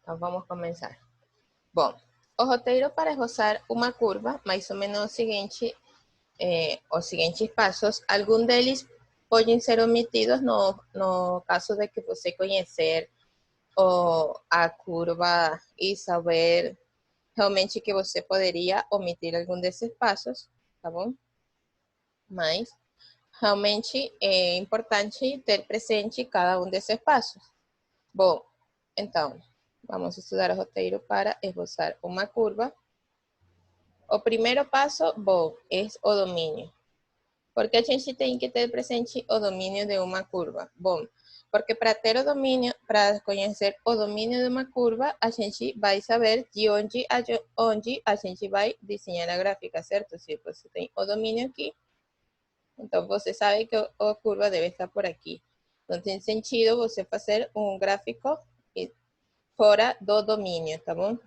Então, vamos começar. Bom, o roteiro para esboçar uma curva, mais ou menos o seguinte, os seguintes passos, alguns deles podem ser omitidos no caso de que você conhecer a curva e saber realmente que você poderia omitir algum desses passos, tá bom? Mas realmente é importante ter presente cada um desses passos. Bom, então, vamos a estudar o roteiro para esboçar uma curva. O primeiro passo, bom, é o domínio. Por que a gente tem que ter presente o domínio de uma curva? Bom, porque para ter o domínio, para conhecer o domínio de uma curva, a gente vai saber de onde a gente vai desenhar a gráfica, certo? Se você tem o domínio aqui, então você sabe que a curva deve estar por aqui. Não tem sentido você fazer um gráfico fora do domínio, tá bom?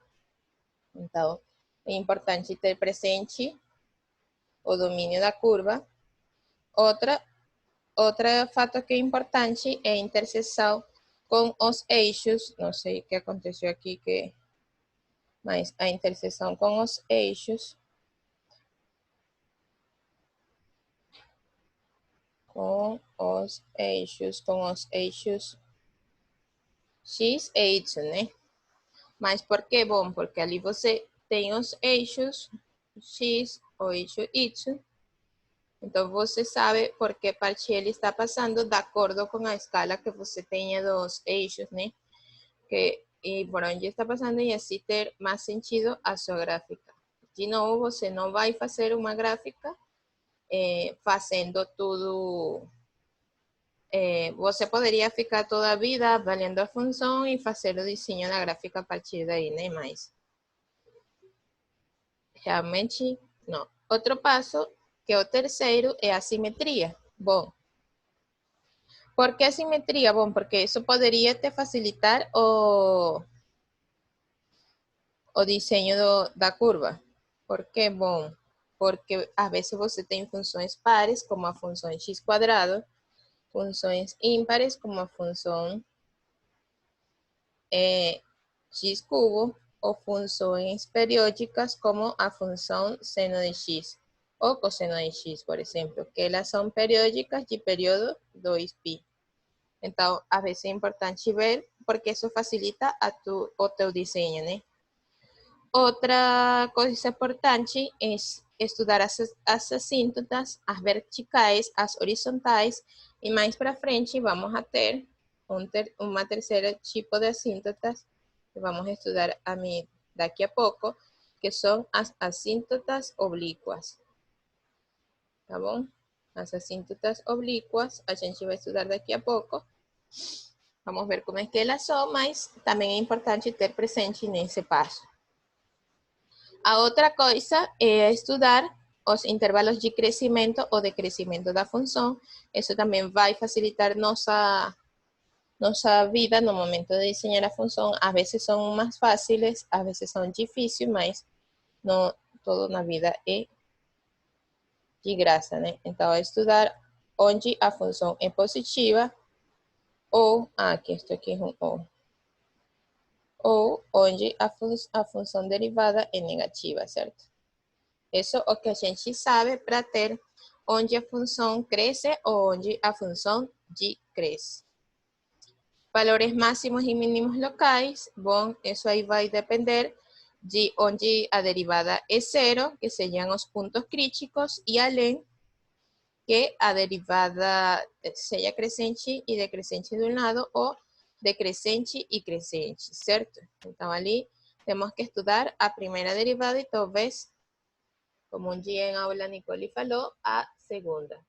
Então, é importante ter presente o domínio da curva. Outro fato que é importante é a interseção com os eixos. Não sei o que aconteceu aqui, mas a interseção com os eixos. Com os eixos X e Y, né? Mas por que? Bom, porque ali você tem os eixos X, o eixo Y. Então, você sabe por que parte ele está passando de acordo com a escala que você tenha dos eixos, né? E por onde está passando e assim ter mais sentido a sua gráfica. De novo, você não vai fazer uma gráfica fazendo tudo. Você poderia ficar toda a vida avaliando a função e fazer o desenho da gráfica a partir daí, né? Mas realmente não. Outro passo, que é o terceiro, é a simetria. Bom, por que a simetria? Bom, porque isso poderia te facilitar o desenho da curva. Por que? Bom, porque às vezes você tem funções pares, como a função x quadrado, funções ímpares, como a função x cubo, ou funções periódicas, como a função seno de x, ou cosseno de x, por exemplo, que elas são periódicas de período 2π. Então, às vezes é importante ver, porque isso facilita o teu desenho, né? Outra coisa importante é estudar as assíntotas, as verticais, as horizontais, e mais para frente vamos a ter uma terceira tipo de assíntotas que vamos a estudar daqui a pouco, que são as assíntotas oblíquas. Tá bom? As assíntotas oblíquas a gente vai estudar daqui a pouco. Vamos ver como é que elas são, mas também é importante ter presente nesse passo. A outra coisa é estudar os intervalos de crescimento ou decrescimento da função. Isso também vai facilitar nossa vida no momento de desenhar a função. Às vezes são mais fáceis, às vezes são difíceis, mas não tudo na vida é de graça, né? Então, estudar onde a função é positiva ou, aqui, isto aqui é um ou onde a função derivada é negativa, certo? Isso é o que a gente sabe para ter onde a função cresce ou onde a função decresce. Valores máximos e mínimos locais, bom, isso aí vai depender de onde a derivada é zero, que seriam os pontos críticos, e além que a derivada seja crescente e decrescente de um lado ou decrescente e crescente, certo? Então, ali temos que estudar a primeira derivada e talvez, como um dia em aula a Nicole falou, a segunda.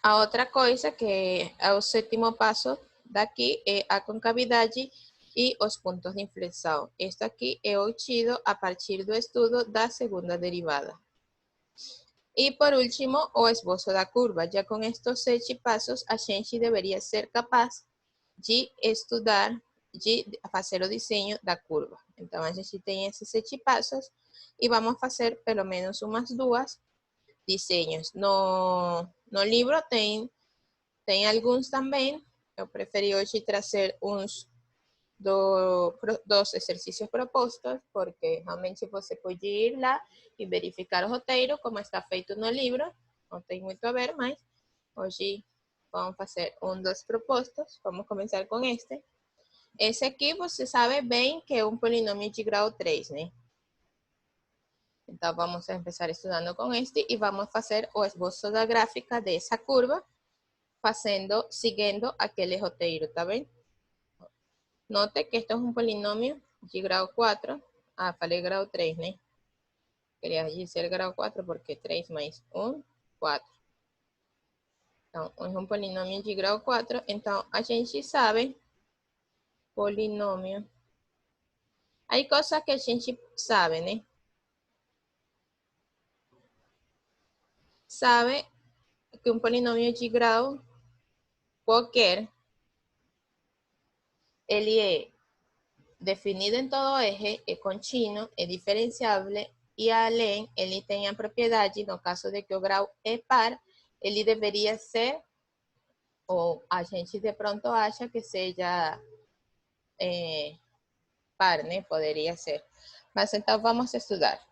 A outra coisa que é o sétimo passo daqui é a concavidade e os pontos de inflexão. Isto aqui é obtido a partir do estudo da segunda derivada. E por último, o esboço da curva. Já com estes 7 passos, a gente deveria ser capaz de estudar, de fazer o desenho da curva. Então, a gente tem esses 7 passos e vamos fazer pelo menos umas 2 desenhos. No livro tem tem alguns também. Eu preferi hoje trazer dos exercícios propostos, porque realmente você pode ir lá e verificar o roteiro, como está feito no livro. Não tem muito a ver, mas hoje vamos fazer dos propostos. Vamos começar com este. Esse aqui você sabe bem que é um polinômio de grau 3, né? Então, vamos a empezar estudando com este e vamos fazer o esboço da gráfica dessa curva, seguindo aquele roteiro, tá bem? Note que esto es un polinomio de grado 4. Ah, falei grado 3, né? Queria dizer grado 4 porque 3 mais 1, 4. Então, é um polinômio de grau 4. Então, a gente sabe polinômio. Hay coisas que a gente sabe, né? Sabe que um polinômio de grau qualquer, ele é definido em todo eje, é contínuo, é diferenciável e além, ele tem a propriedade, no caso de que o grau é par, ele deveria ser, ou a gente de pronto acha que seja par, né? Poderia ser. Mas então vamos estudar.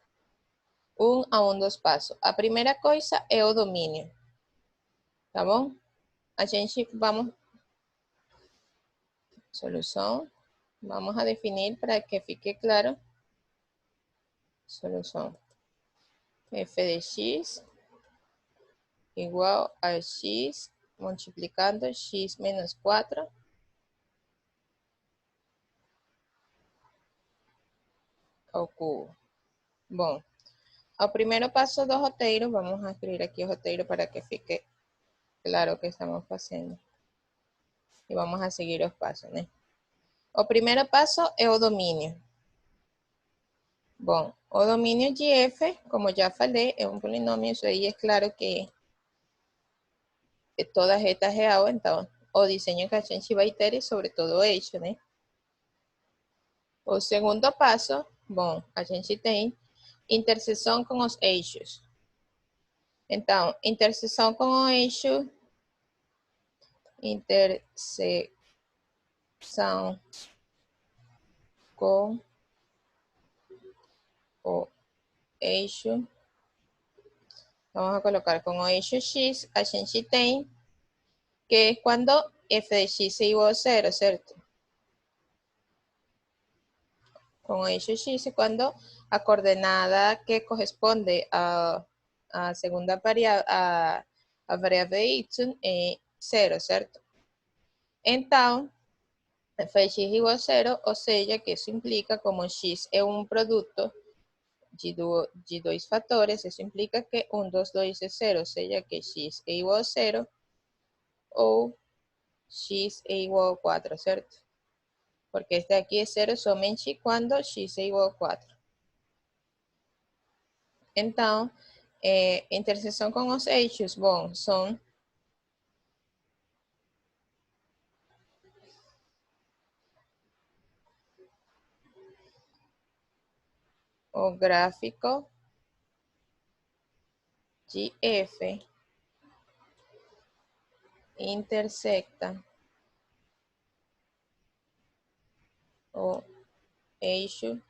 Dos passos. A primeira coisa é o domínio. Tá bom? A gente vamos... Solução. Vamos a definir para que fique claro. Solução. F de x igual a x multiplicando x menos 4 ao cubo. Bom, ao primeiro passo do roteiro, vamos a escrever aqui o roteiro para que fique claro o que estamos fazendo. E vamos a seguir os passos, né? O primeiro passo é o domínio. Bom, o domínio de f, como já falei, é um polinômio, isso aí é claro que toda reta real, então o desenho que a gente vai ter é sobre todo o eixo, né? O segundo passo, bom, a gente tem interseção com os eixos. Então, interseção com o eixo, interseção com o eixo. Vamos a colocar com o eixo x, a gente tem que es cuando f de x é igual a 0, ¿cierto? Con o eixo x es cuando a coordenada que corresponde a segunda variável, a variável y é 0, ¿cierto? Então, f de x igual a 0, ou seja, que isso implica como x é um produto de dois fatores, isso implica que 1 dos 2 é 0, ou seja, que x é igual a 0 ou x é igual a 4, ¿cierto? Porque este aquí es 0 somente cuando x é igual a 4. Então, interseção com os eixos, bom, são o gráfico de f intersecta o eixo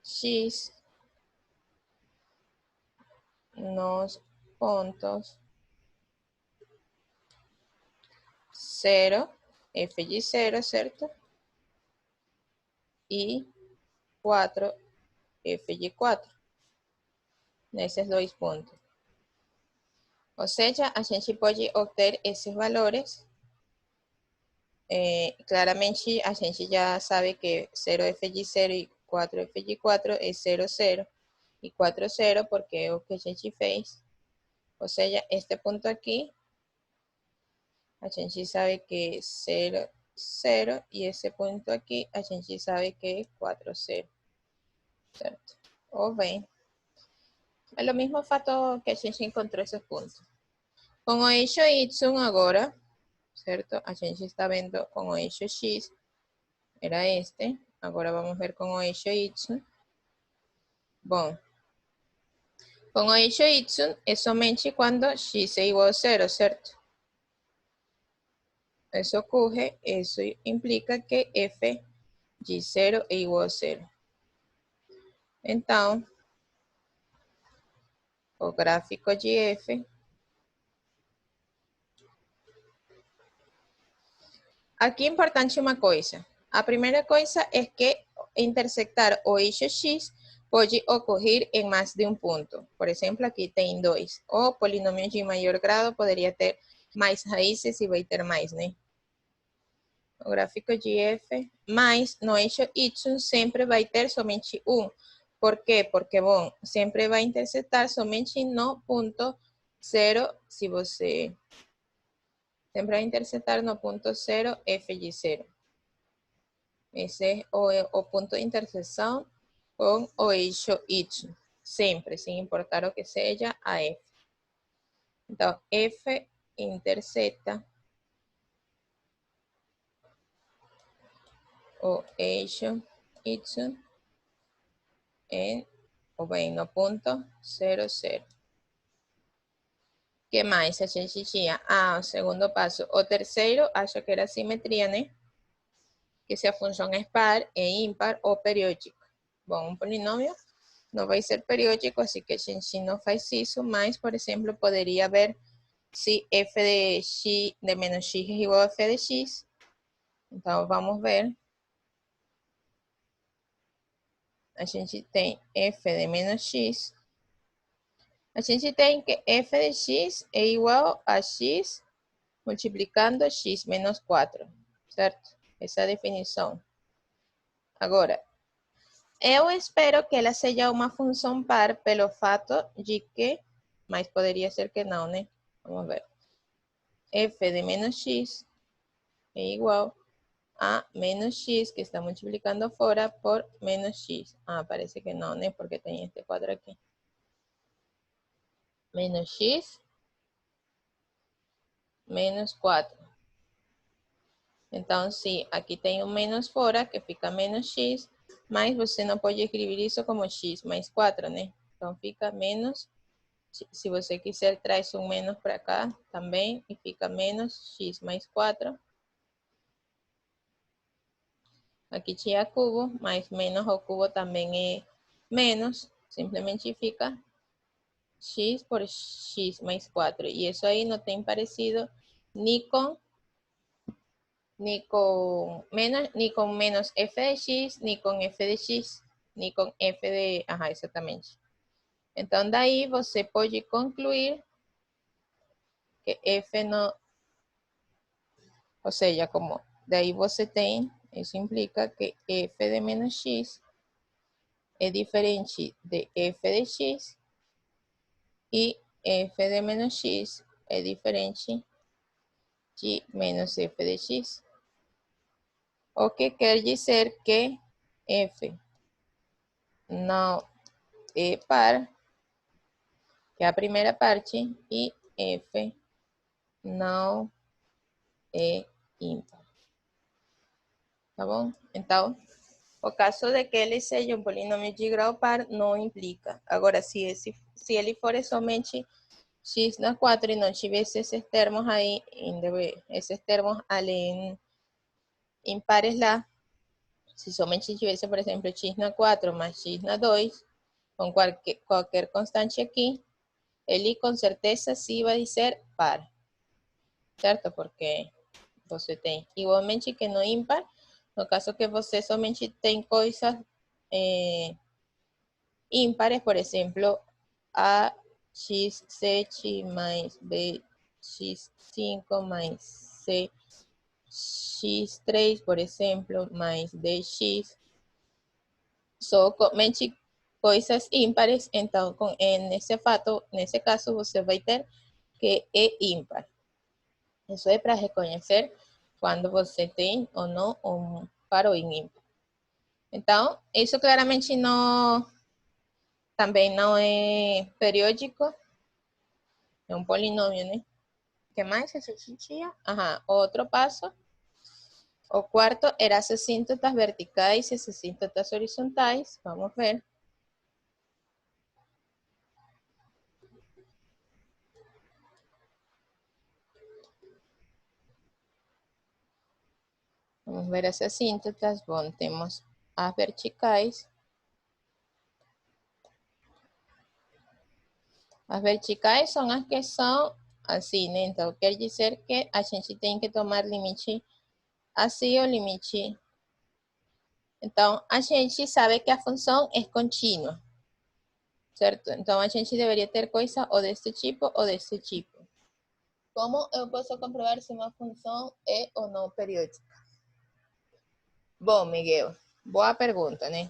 x nos pontos 0, f de 0, ¿certo? E 4, f de 4. Nesses dois pontos. Ou seja, a gente pode obter esses valores. Claramente, a gente já sabe que 0f de 0 e 4f de 4 é 0, 0 e 4, 0, porque é o que a gente fez. Ou seja, este ponto aqui, a gente sabe que é 0, 0, e esse ponto aqui, a gente sabe que é 4, 0. Certo? Ou bem, é o mesmo fato que a gente encontrou esses pontos. Com o eixo y agora, certo? A gente está vendo com o eixo x, era este. Agora vamos ver com o eixo y. Bom, com o eixo y é somente quando x é igual a 0, certo? isso ocorre, isso implica que f de 0 é igual a 0. Então, o gráfico de f. Aqui é importante uma coisa. A primeira coisa é que intersectar o eixo x pode ocorrer em mais de um ponto. Por exemplo, aqui tem 2. O polinômio de maior grado poderia ter mais raízes e vai ter mais, né? O gráfico de f, mas no eixo y sempre vai ter somente 1. Por quê? Porque, bom, sempre vai intersetar somente no ponto 0, se você... Sempre vai intersetar no ponto 0, f de 0. Esse é o ponto de interseção com o eixo y. Sempre, sem importar o que seja a f. Então, f interseta o eixo y no ponto 0, 0. O que mais a gente tinha? O segundo passo. O terceiro, acho que era a simetria, né? Que se a função é par, é ímpar ou periódica. Bom, um polinômio não vai ser periódico, assim que a gente não faz isso, mas, por exemplo, poderia ver se f de x de menos x é igual a f de x. Então, vamos ver. A gente tem f de menos x. A gente tem que f de x é igual a x multiplicando x menos 4, certo? Essa é a definição. Agora, eu espero que ela seja uma função par pelo fato de que, mas poderia ser que não, né? Vamos ver. F de menos x é igual a menos x, que está multiplicando fora, por menos x. Parece que não, né? Porque tem este quadro aqui. Menos x menos 4. Então, se aqui tem um menos fora, que fica menos x, mas você não pode escrever isso como x mais 4, né? Então, fica menos, se você quiser, traz um menos para cá também, e fica menos x mais 4. Aqui tinha cubo, mas menos ao cubo também é menos, simplesmente fica x por x mais 4. E isso aí não tem parecido ni con menos f de x, ni con f de x, ni con f de... exatamente. Então, daí você pode concluir que f não... Ou seja, como daí você tem, isso implica que f de menos x é diferente de f de x e f de menos x é diferente de menos f de x. O que quer dizer que f não é par, que é a primeira parte, e f não é ímpar. Tá bom? Então, o caso de que ele seja um polinômio de grau par não implica. Agora, se ele for somente x na 4 e não tivesse esses termos aí, esses termos além impares lá, se somente tivesse, por exemplo, x na 4 mais x na 2, com qualquer constante aqui, ele com certeza sim vai ser par, certo? Porque você tem igualmente que no ímpar, no caso que você somente tem coisas ímpares, por exemplo, a x7 mais b x5 mais c x3, por exemplo, mais dx, somente coisas ímpares, então nesse caso você vai ter que é ímpar. Isso é para reconhecer quando você tem ou não um par ou ímpar. Então, isso claramente também não é periódico, é um polinômio, né? O que mais a gente tinha? Outro passo. O quarto era as assíntotas verticais e as assíntotas horizontais. Vamos ver. Vamos ver as assíntotas. Bom, temos as verticais. As verticais são as que são assim, né? Então, quer dizer que a gente tem que tomar limite assim ou limite. Então, a gente sabe que a função é contínua, certo? Então, a gente deveria ter coisa ou deste tipo ou deste tipo. Como eu posso comprovar se uma função é ou não periódica? Bom, Miguel, boa pergunta, né?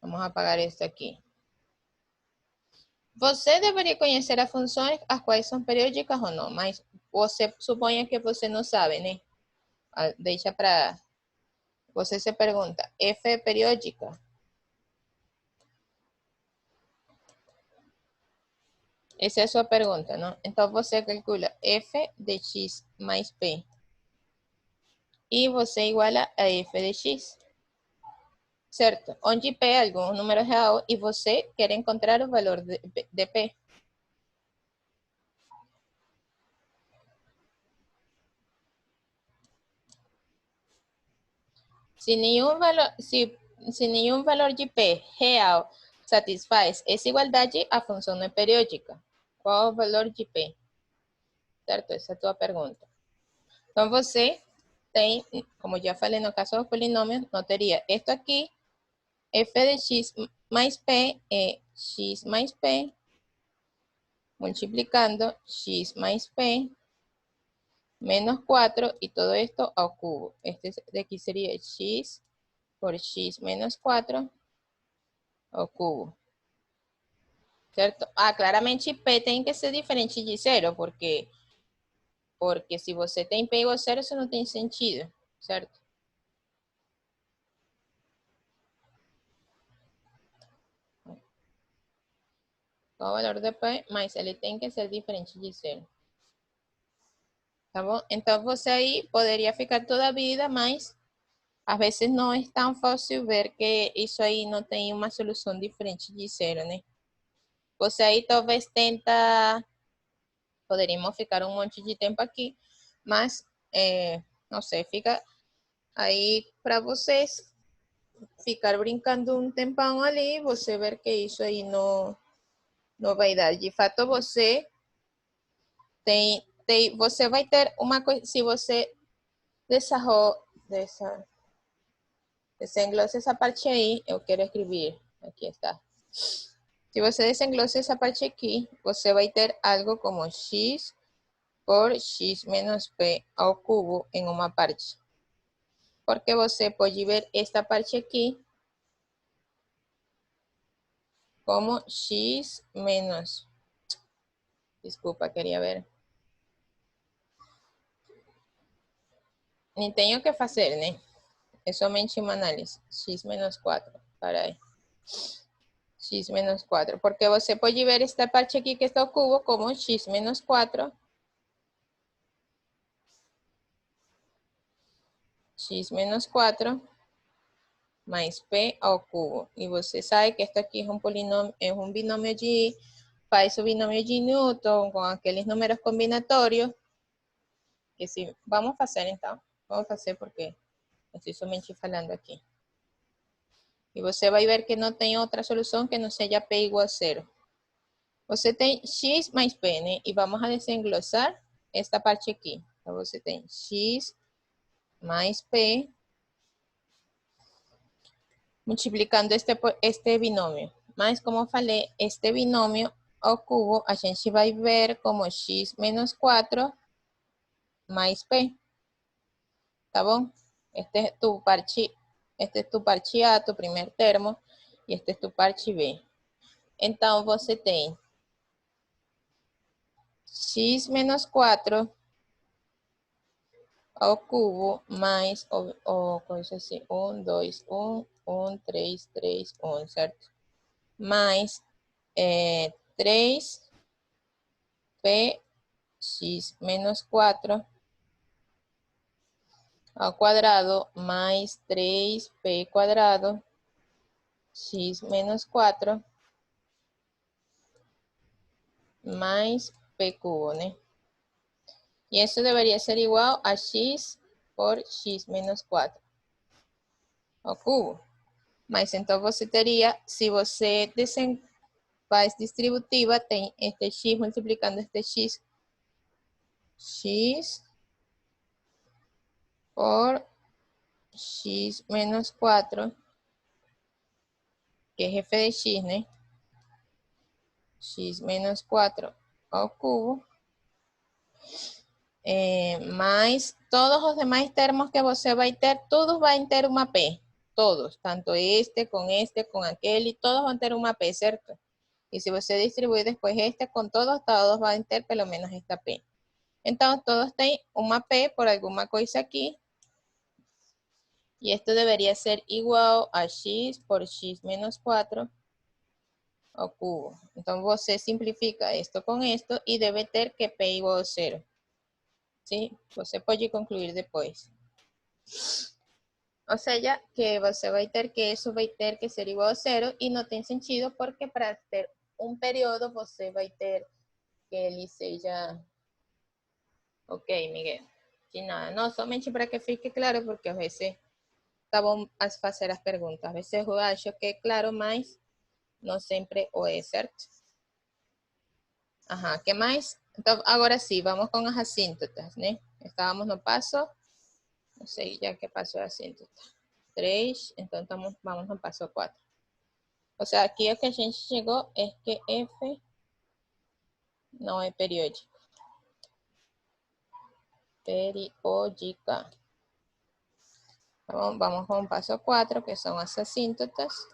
Vamos apagar isso aqui. Você deveria conhecer as funções as quais são periódicas ou não, mas você suponha que você não sabe, né? Deixa para... Você se pergunta, F é periódica? Essa é a sua pergunta, não? Então você calcula F de X mais P. E você iguala a F de X. Certo? Onde P é algum número real e você quer encontrar o valor de P. Se nenhum valor de P real satisfaz essa igualdade, a função não é periódica. Qual é o valor de P? Certo? Essa é a tua pergunta. Então, você tem, como já falei no caso dos polinômios, não teria isto aqui, f de x mais p é x mais p, multiplicando x más p, menos 4, y todo esto ao cubo. Este de aquí sería x por x menos 4 ao cubo. Certo? Ah, claramente p tem que ser diferente de 0, porque se você tem p igual a 0, isso não tem sentido, certo? Qual o valor de p, mas ele tem que ser diferente de 0. Tá bom? Então, você aí poderia ficar toda a vida, mas às vezes não é tão fácil ver que isso aí não tem uma solução diferente de 0, né? Você aí talvez tenta, poderíamos ficar um monte de tempo aqui, mas, não sei, fica aí para vocês ficar brincando um tempão ali, você ver que isso aí não vai dar. De fato, você você vai ter uma coisa, se você desenglosa essa parte aí, eu quero escrever, aqui está. Se você desenglosa essa parte aqui, você vai ter algo como x por x menos p ao cubo em uma parte. Porque você pode ver esta parte aqui como x menos... Desculpa, queria ver. Nem tenho que fazer, né? É somente uma análise. X menos 4. Para aí. X menos 4. Porque você pode ver esta parte aqui que está ao cubo como x menos 4. X menos 4 mais p ao cubo. E você sabe que esto aqui é um binomio de... Faz o binomio de Newton com aqueles números combinatórios. Que se vamos fazer então. Vamos fazer porque estou somente falando aqui. E você vai ver que não tem outra solução que não seja p igual a 0. Você tem x mais p, né? E vamos a desenglosar esta parte aqui. Então, você tem x mais p multiplicando este binomio. Mas, como falei, este binomio ao cubo, a gente vai ver como x menos 4 mais p. Tá bom? Este es tu parche A, tu primer termo, e este é tu parche B. Então, você tem x menos 4 ao cubo mais, coisa assim, 1, 2, 1, 1, 3, 3, 1, certo? Mais 3p x menos 4 ao quadrado mais 3p quadrado x menos 4 mais p cubo, né? Y eso debería ser igual a x por x menos 4 ao cubo. Mas então você teria, se você faz distributiva, tem este x multiplicando este x por x menos 4, que es f de x, né? X menos 4 ao cubo, mais todos os demais termos que você vai ter, todos vão ter uma P. Todos, tanto este, com aquele, todos vão ter uma P, certo? E se você distribui depois este com todos, todos vão ter pelo menos esta P. Então, todos têm uma P por alguma coisa aqui. Y esto debería ser igual a x por x menos 4 ao cubo. Entonces, você simplifica esto con esto y debe ter que P igual a 0. ¿Sí? Você pode concluir depois. Ou seja, que você vai ter que isso vai ter que ser igual a 0 e não tem sentido porque para ter um período você vai ter que ele seja... Ok, Miguel. De nada. Não, somente para que fique claro porque a veces tá bom fazer as perguntas. A veces eu acho que é claro, mas não sempre o é, certo? Ajá, ¿qué más? Entonces, ahora sí, vamos con las asíntotas, ¿no? Estábamos no paso, no sé ya qué paso de asíntota. 3, entonces vamos no paso 4. O sea, aquí lo que a gente llegó es que F no es periódico. Periódica. Vamos con paso 4, que son las asíntotas.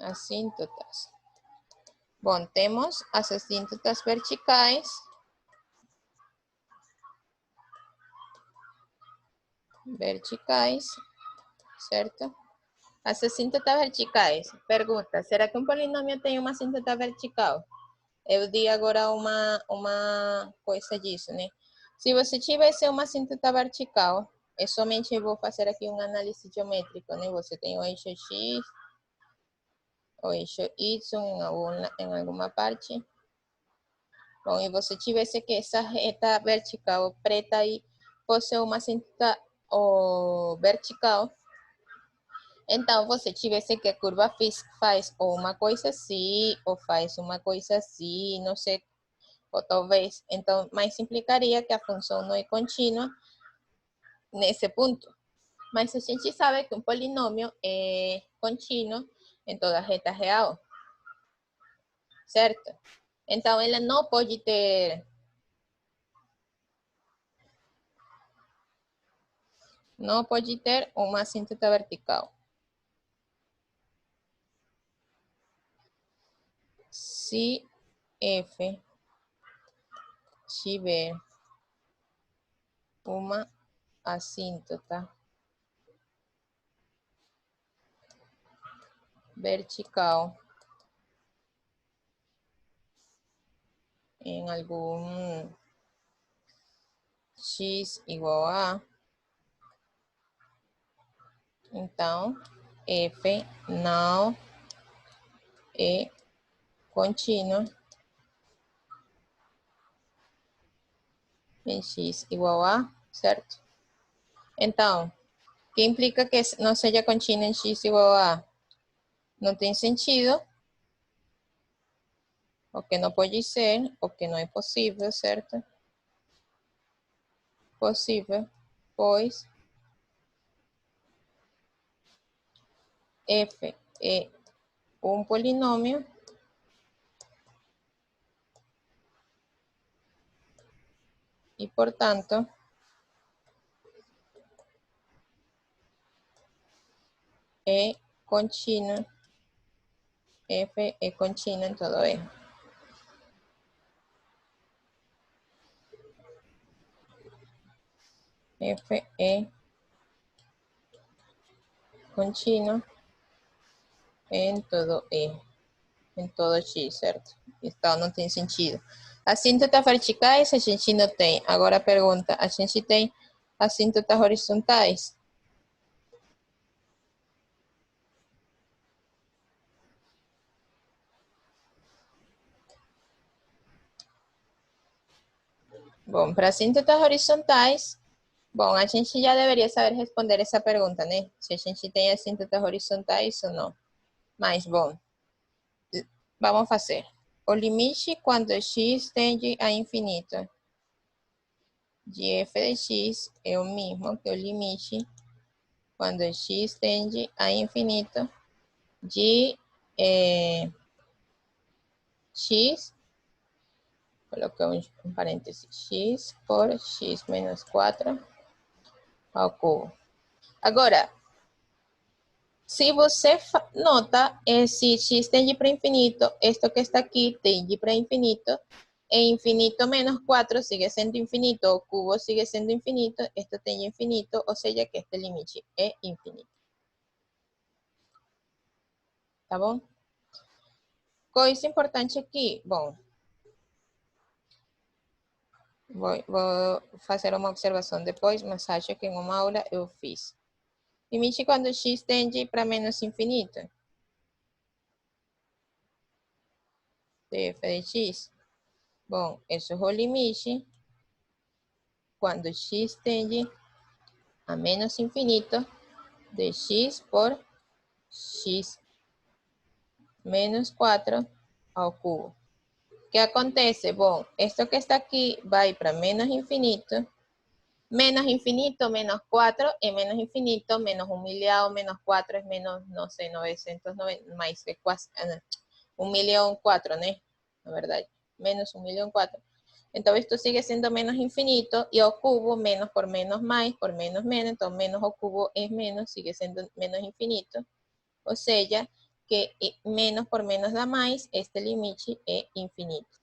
Asíntotas. Bom, temos as asíntotas verticais. Verticais, certo? As asíntotas verticais. Pergunta, será que um polinômio tem uma assíntota vertical? Eu di agora uma coisa disso, né? Se você tivesse uma assíntota vertical, é somente eu vou fazer aqui uma análise geométrica, né? Você tem o eixo X, o eixo Y em alguma parte. Bom, e você tivesse que essa reta vertical preta aí fosse uma assíntota vertical, então você tivesse que a curva faz ou uma coisa assim, ou faz uma coisa assim, não sei, ou talvez, então, mas implicaria que a função não é contínua nesse ponto. Mas a gente sabe que um polinômio é contínuo em toda reta real, certo? Então, ela não pode ter uma assíntota vertical. Se F tiver uma assíntota vertical em algum x igual a, então F não é contínuo em x igual a, certo? Então, que implica que não seja contínuo em x igual a? Não tem sentido, o que não pode ser, o que não é possível, certo? Possível, pois F é um polinômio e, portanto, é contínuo. F é contínuo em todo E. F é contínuo em todo E, em todo X, certo? Então, não tem sentido. Assíntotas verticais a gente não tem. Agora a pergunta, a gente tem assíntotas horizontais? Bom, para síntetas horizontais, bom, a gente já deveria saber responder essa pergunta, né? Se a gente tem as síntetas horizontais ou não. Mas, bom, vamos fazer. O limite quando x tende a infinito de f de x é o mesmo que o limite quando x tende a infinito de x, colocamos um parênteses, x por x menos 4 ao cubo. Agora, se você nota, se x tende para infinito, esto que está aqui tende para infinito, e infinito menos 4 sigue sendo infinito, o cubo sigue sendo infinito, esto tende a infinito, ou seja que este limite é infinito. Tá bom? Coisa importante aqui, bom, vou fazer uma observação depois, mas acho que em uma aula eu fiz. Limite quando x tende para menos infinito. De f de x. Bom, isso é o limite quando x tende a menos infinito de x por x menos 4 ao cubo. O que acontece? Bom, esto que está aqui vai para menos infinito, menos 4 e menos infinito, menos 1 milhão, menos 4 es menos, no sé, 990, mais que quase, 1 milhão 4, né? Na verdade, menos 1 milhão 4. Então, esto sigue siendo menos infinito y ao cubo, menos por menos más, por menos menos, entonces menos ao cubo es menos, sigue siendo menos infinito. O sea, que menos por menos dá mais, este limite é infinito.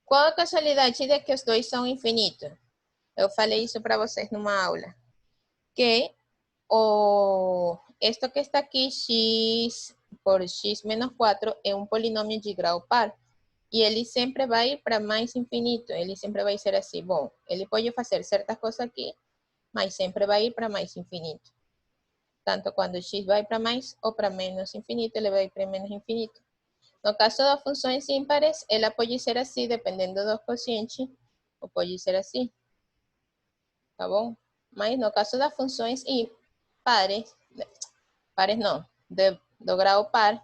Qual a casualidade de que os dois são infinitos? Eu falei isso para vocês numa aula. Que esto que está aqui, x por x menos 4, é um polinômio de grau par. E ele sempre vai para mais infinito, ele sempre vai ser assim. Bom, ele pode fazer certas coisas aqui, mas sempre vai ir para mais infinito. Tanto quando x vai para mais ou para menos infinito, ele vai para menos infinito. No caso das funções ímpares, ela pode ser assim, dependendo dos quocientes, ou pode ser assim. Tá bom? Mas no caso das funções pares não, do grau par,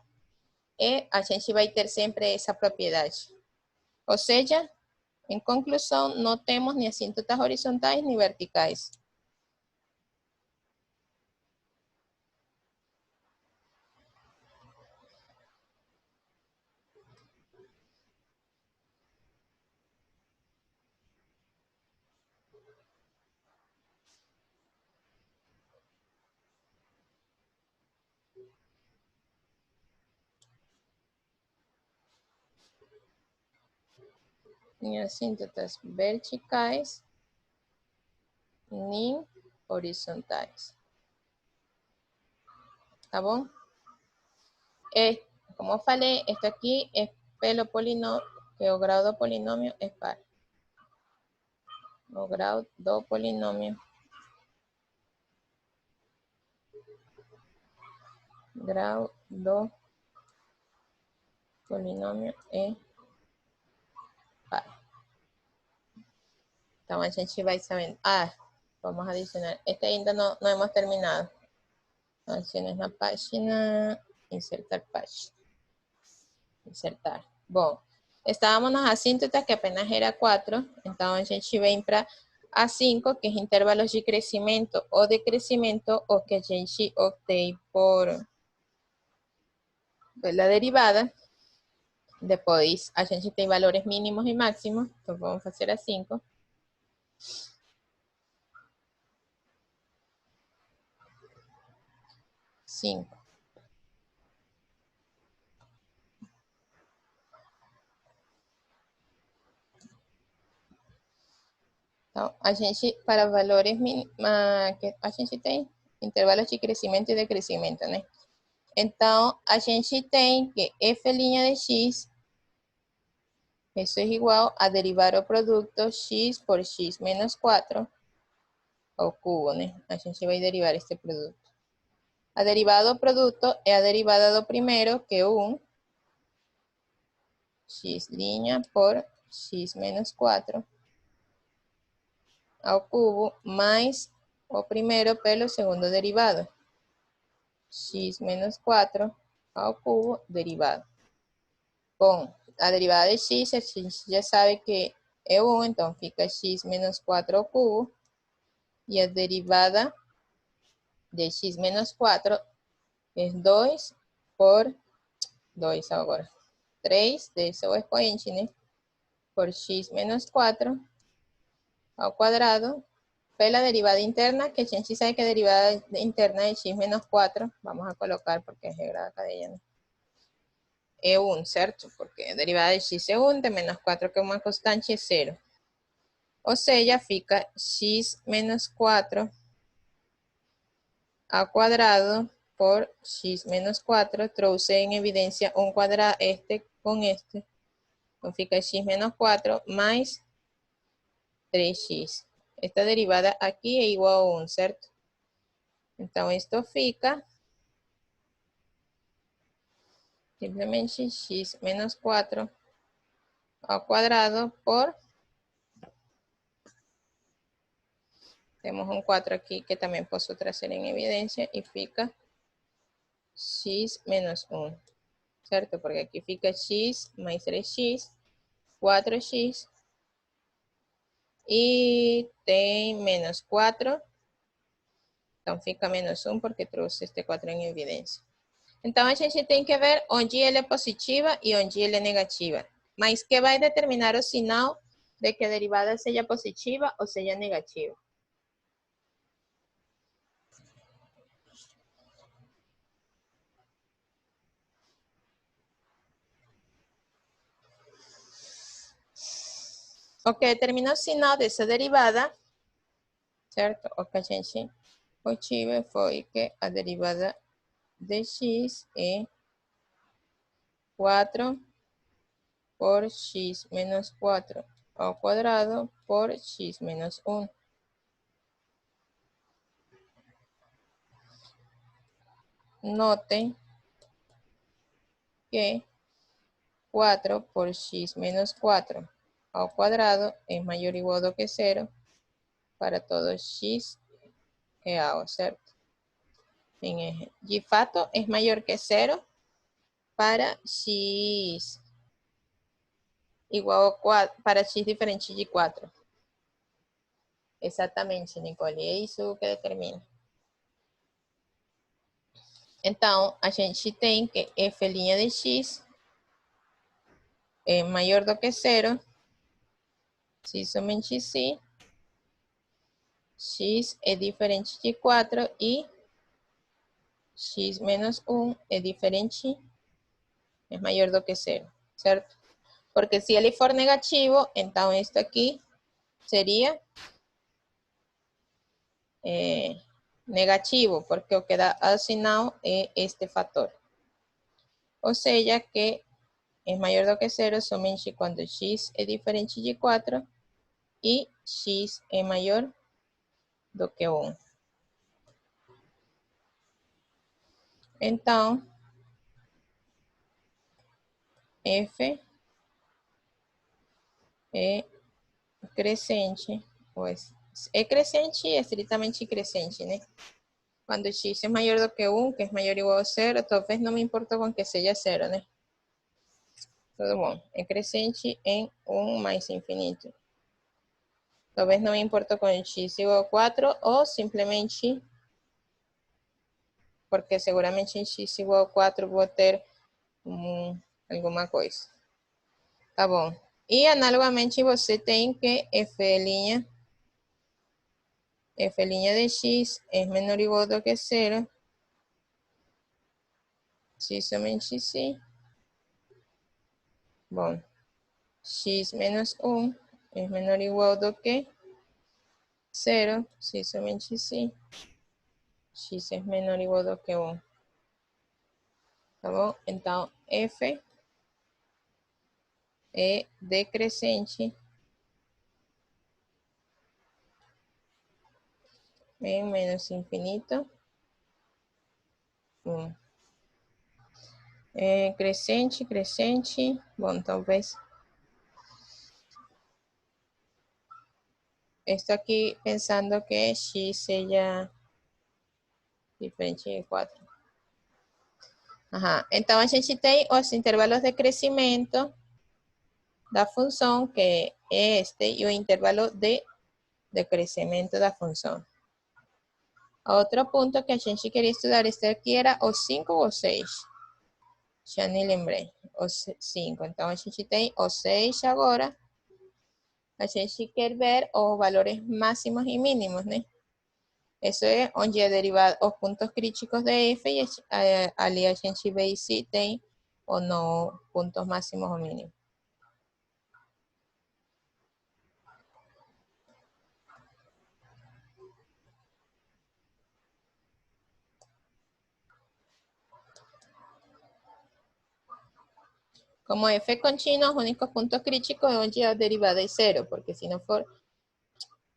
a gente vai ter sempre essa propriedade. Ou seja, em conclusão, não temos nem assíntotas horizontais nem verticais. Nem assíntotas verticais, nem horizontais. Tá bom? Como eu falei, esto aqui é pelo polinômio, que o grau do polinômio é par. O grau do polinômio. Grau do polinômio é par. Então, a gente vai sabendo. Vamos adicionar. Este ainda não hemos terminado. Acciones na página. Insertar página. Insertar. Bom, estávamos nas assíntotas que apenas era 4. Então, a gente vem para A5, que é intervalos de crescimento ou decrescimento, o que a gente obtém por la derivada. Depois, a gente tem valores mínimos e máximos. Então, vamos fazer a 5. Então, a gente, para valores que a gente tem intervalos de crescimento e decrescimento, né? Então, a gente tem que f' de x, isso é igual a derivar o produto x por x menos 4 ao cubo, né? A gente vai derivar este produto. A derivada do produto é a derivada do primeiro, que é 1, x' por x menos 4 ao cubo mais o primeiro pelo segundo derivado. X menos 4 ao cubo derivado. Bom, a derivada de x, a gente já sabe que é 1, então fica x menos 4 ao cubo. E a derivada de x menos 4 é 2 por 2 agora. 3, desse é o expoente, né? Por x menos 4 ao quadrado pela derivada interna, que a gente sabe que a derivada interna de x menos 4, vamos a colocar porque es regra da cadena, né? É 1, certo? Porque a derivada de x é 1, de menos 4 que é uma constante é 0. Ou seja, fica x menos 4 ao quadrado por x menos 4, trouxe en evidencia un cuadrado este con este, então fica x menos 4 mais 3x. Esta derivada aqui é igual a 1, certo? Então, isto fica simplesmente x menos 4 ao quadrado por, temos um 4 aqui que também posso trazer em evidência, e fica x menos 1, certo? Porque aqui fica x mais 3x, 4x, e tem menos 4, então fica menos 1 porque trouxe este 4 em evidência. Então, a gente tem que ver onde ele é positiva e onde ele é negativa. Mas que vai determinar o sinal de que a derivada seja positiva ou seja negativa? O que determina o sinal dessa derivada, certo? O que a gente obtive foi que a derivada de x é 4 por x menos 4 ao quadrado por x menos 1. Notem que 4 por x menos 4 ao quadrado é maior ou igual do que 0 para todo x real, certo? De fato, é maior que 0 para x igual a 4, para x diferente de 4. Exatamente, Nicole, é isso que determina. Então, a gente tem que f' de x é maior do que 0, se somente se x é diferente de 4 e x menos 1 é diferente, é maior do que 0, certo? Porque se ele for negativo, então esto aqui seria negativo, porque o que dá o sinal é este fator. Ou seja, que é maior do que 0 somente quando x é diferente de 4 e x é maior do que 1. Então, f é crescente, pois é crescente e estritamente crescente, né? Quando x é maior do que 1, que é maior ou igual a 0, talvez não me importa com que seja 0, né? Tudo bom. É crescente em 1 mais infinito. Talvez não me importa com x igual a 4 ou simplesmente porque seguramente em x igual a 4 vou ter alguma coisa. Tá bom. E analogamente você tem que f' de x é menor ou igual do que 0. Se somente se. Bom, x menos 1 é menor ou igual do que 0. Se somente se. X é menor ou igual do que 1. Tá bom? Então, f é decrescente em menos infinito 1. É crescente, crescente. Bom, talvez Esto aqui pensando que x seja diferente de 4. Então, a gente tem os intervalos de crescimento da função, que é este, e o intervalo de crescimento da função. Outro ponto que a gente queria estudar, este aqui era o 5 ou 6. Já nem lembrei. O 5. Então, a gente tem o 6 agora. A gente quer ver os valores máximos e mínimos, né? Isso é onde é derivado os pontos críticos de f e ali a gente vê se tem ou não pontos máximos ou mínimos. Como f é contínuo, os únicos pontos críticos é onde a derivada é zero, porque se não for,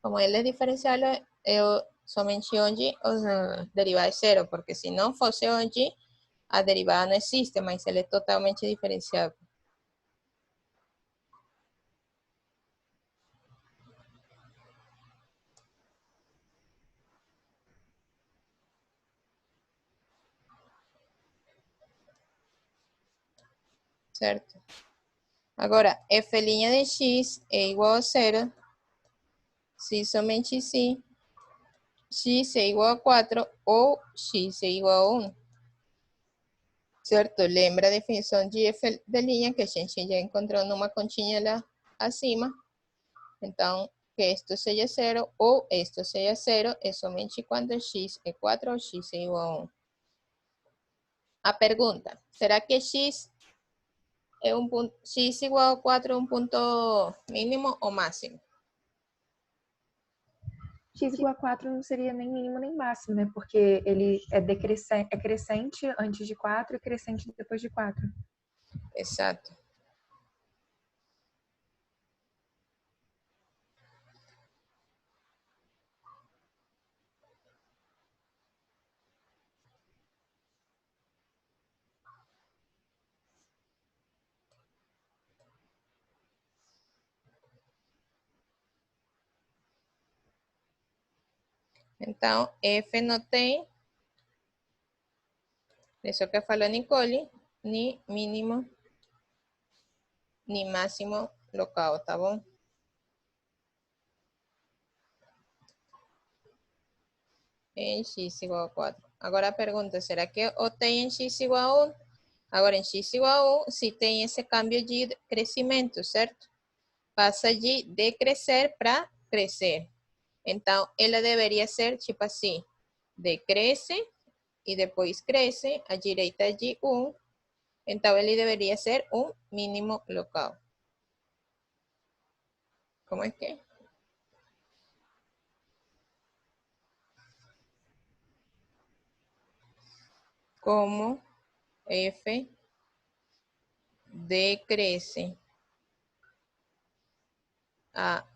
como ele é diferencial, é somente onde a derivada é zero, porque se não fosse onde, a derivada não existe, mas ele é totalmente diferenciável. Certo? Agora, f' de x é igual a zero, se somente se x é igual a 4 ou x é igual a 1. Certo? Lembra a definição de f' que a gente já encontrou numa continha lá acima. Então, que esto seja 0 ou esto seja 0 é somente quando x é 4 ou x é igual a 1. A pergunta, será que x é x igual a 4 é um ponto mínimo ou máximo? X igual a 4 não seria nem mínimo nem máximo, né? Porque ele é crescente antes de 4 e crescente depois de 4. Exato. Então, f não tem, isso que falou Nicole, ni mínimo, ni máximo local, tá bom? Em x igual a 4. Agora a pergunta, será que o tem em x igual a 1? Agora, em x igual a 1, se tem esse cambio de crescimento, certo? Passa de decrescer para crescer. Então, ela deveria ser tipo assim, decresce e depois cresce, a direita de 1. Então, ele deveria ser um mínimo local. Como é que é? Como f decresce a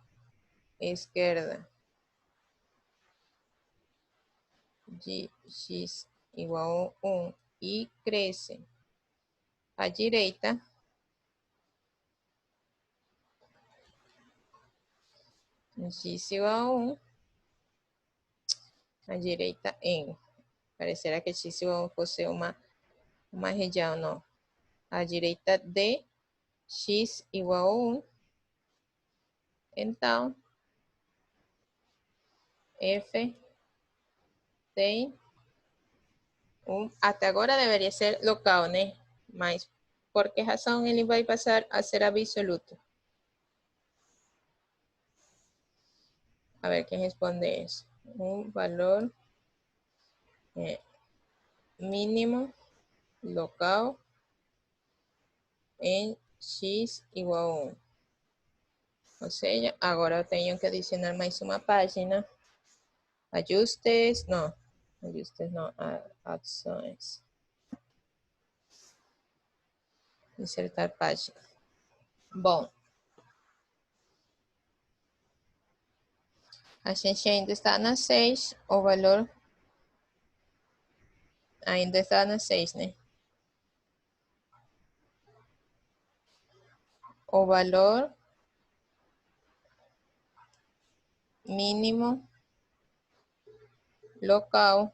esquerda de x igual a 1 e cresce a direita em x igual a 1, a direita em. Parecerá que x igual a 1 fosse uma região, não. A direita de x igual a 1. Então, f tem até agora deveria ser local, né? Mas por que razão ele vai passar a ser absoluto? A ver, quem responde isso? Um valor mínimo local em x igual a 1. Ou seja, agora eu tenho que adicionar mais uma página. Ajustes, não. Ajustes não, adições. Insertar página. Bom, a gente ainda está na 6, o valor ainda está na 6, né? O valor mínimo local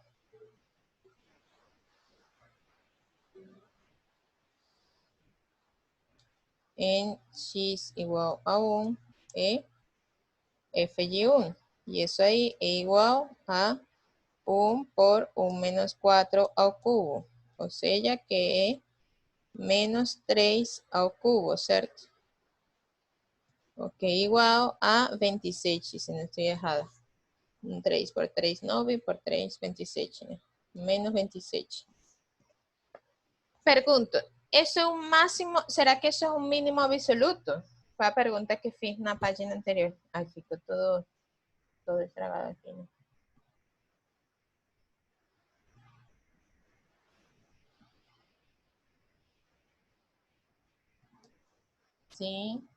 en x igual a 1 e f(y1). Y eso ahí es igual a 1 por 1 menos 4 ao cubo. O sea que es menos 3 ao cubo, ¿cierto? Ok, igual a 27, si no estoy errada. 3 por 3, 9, por 3, 27, né? Menos 27. Pergunto, ¿eso es un máximo? ¿Será que eso es un mínimo absoluto? Fue la pregunta que fiz na página anterior. Ay, ficou todo estragado aquí, ¿no? Sim,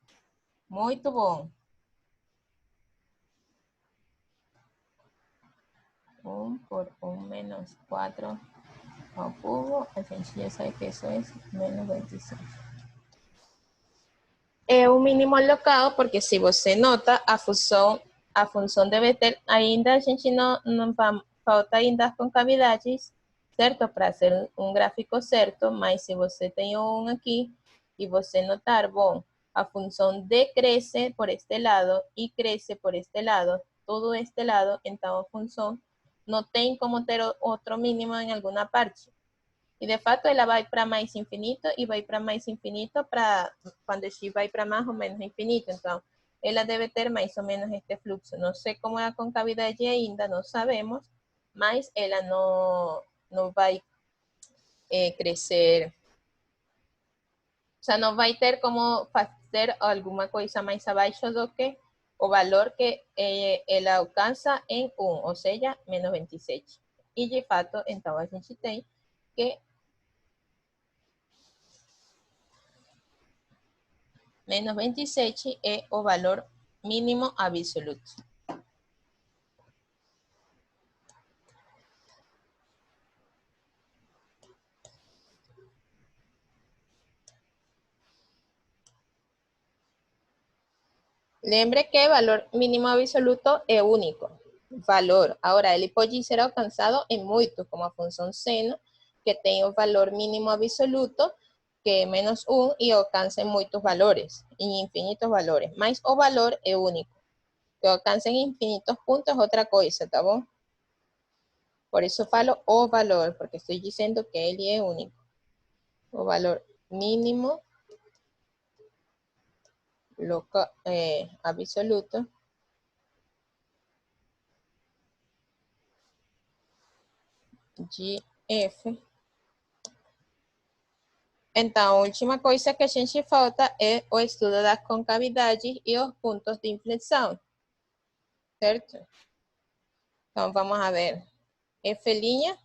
muito bom. 1 por 1 menos 4 ao cubo, a gente já sabe que isso é menos 25. É o mínimo local, porque se você nota, a função deve ter, ainda a gente não falta ainda as concavidades, certo? Para ser um gráfico certo, mas se você tem um aqui, e você notar, bom, a função decresce por este lado e cresce por este lado, todo este lado, então a função não tem como ter outro mínimo em alguma parte. E de fato ela vai para mais infinito e vai para mais infinito para quando x vai para mais ou menos infinito. Então, ela deve ter mais ou menos este fluxo. Não sei como é a concavidade ainda, não sabemos, mas ela não vai crescer. O sea, não vai ter como fazer alguma coisa mais abaixo do que o valor que ela alcança em 1, ou seja, menos 27. E de fato, então a gente tem que menos 27 é o valor mínimo absoluto. Lembre que valor mínimo absoluto é único. Valor. Agora, ele pode ser alcançado em muito, como a função seno, que tem o valor mínimo absoluto, que é menos 1, e alcança em muitos valores, em infinitos valores. Mas o valor é único. Que alcance em infinitos pontos é outra coisa, tá bom? Por isso falo o valor, porque estou dizendo que ele é único. O valor mínimo local, absoluto de F. Então, a última coisa que a gente falta é o estudo das concavidades e os pontos de inflexão, certo? Então, vamos a ver. F',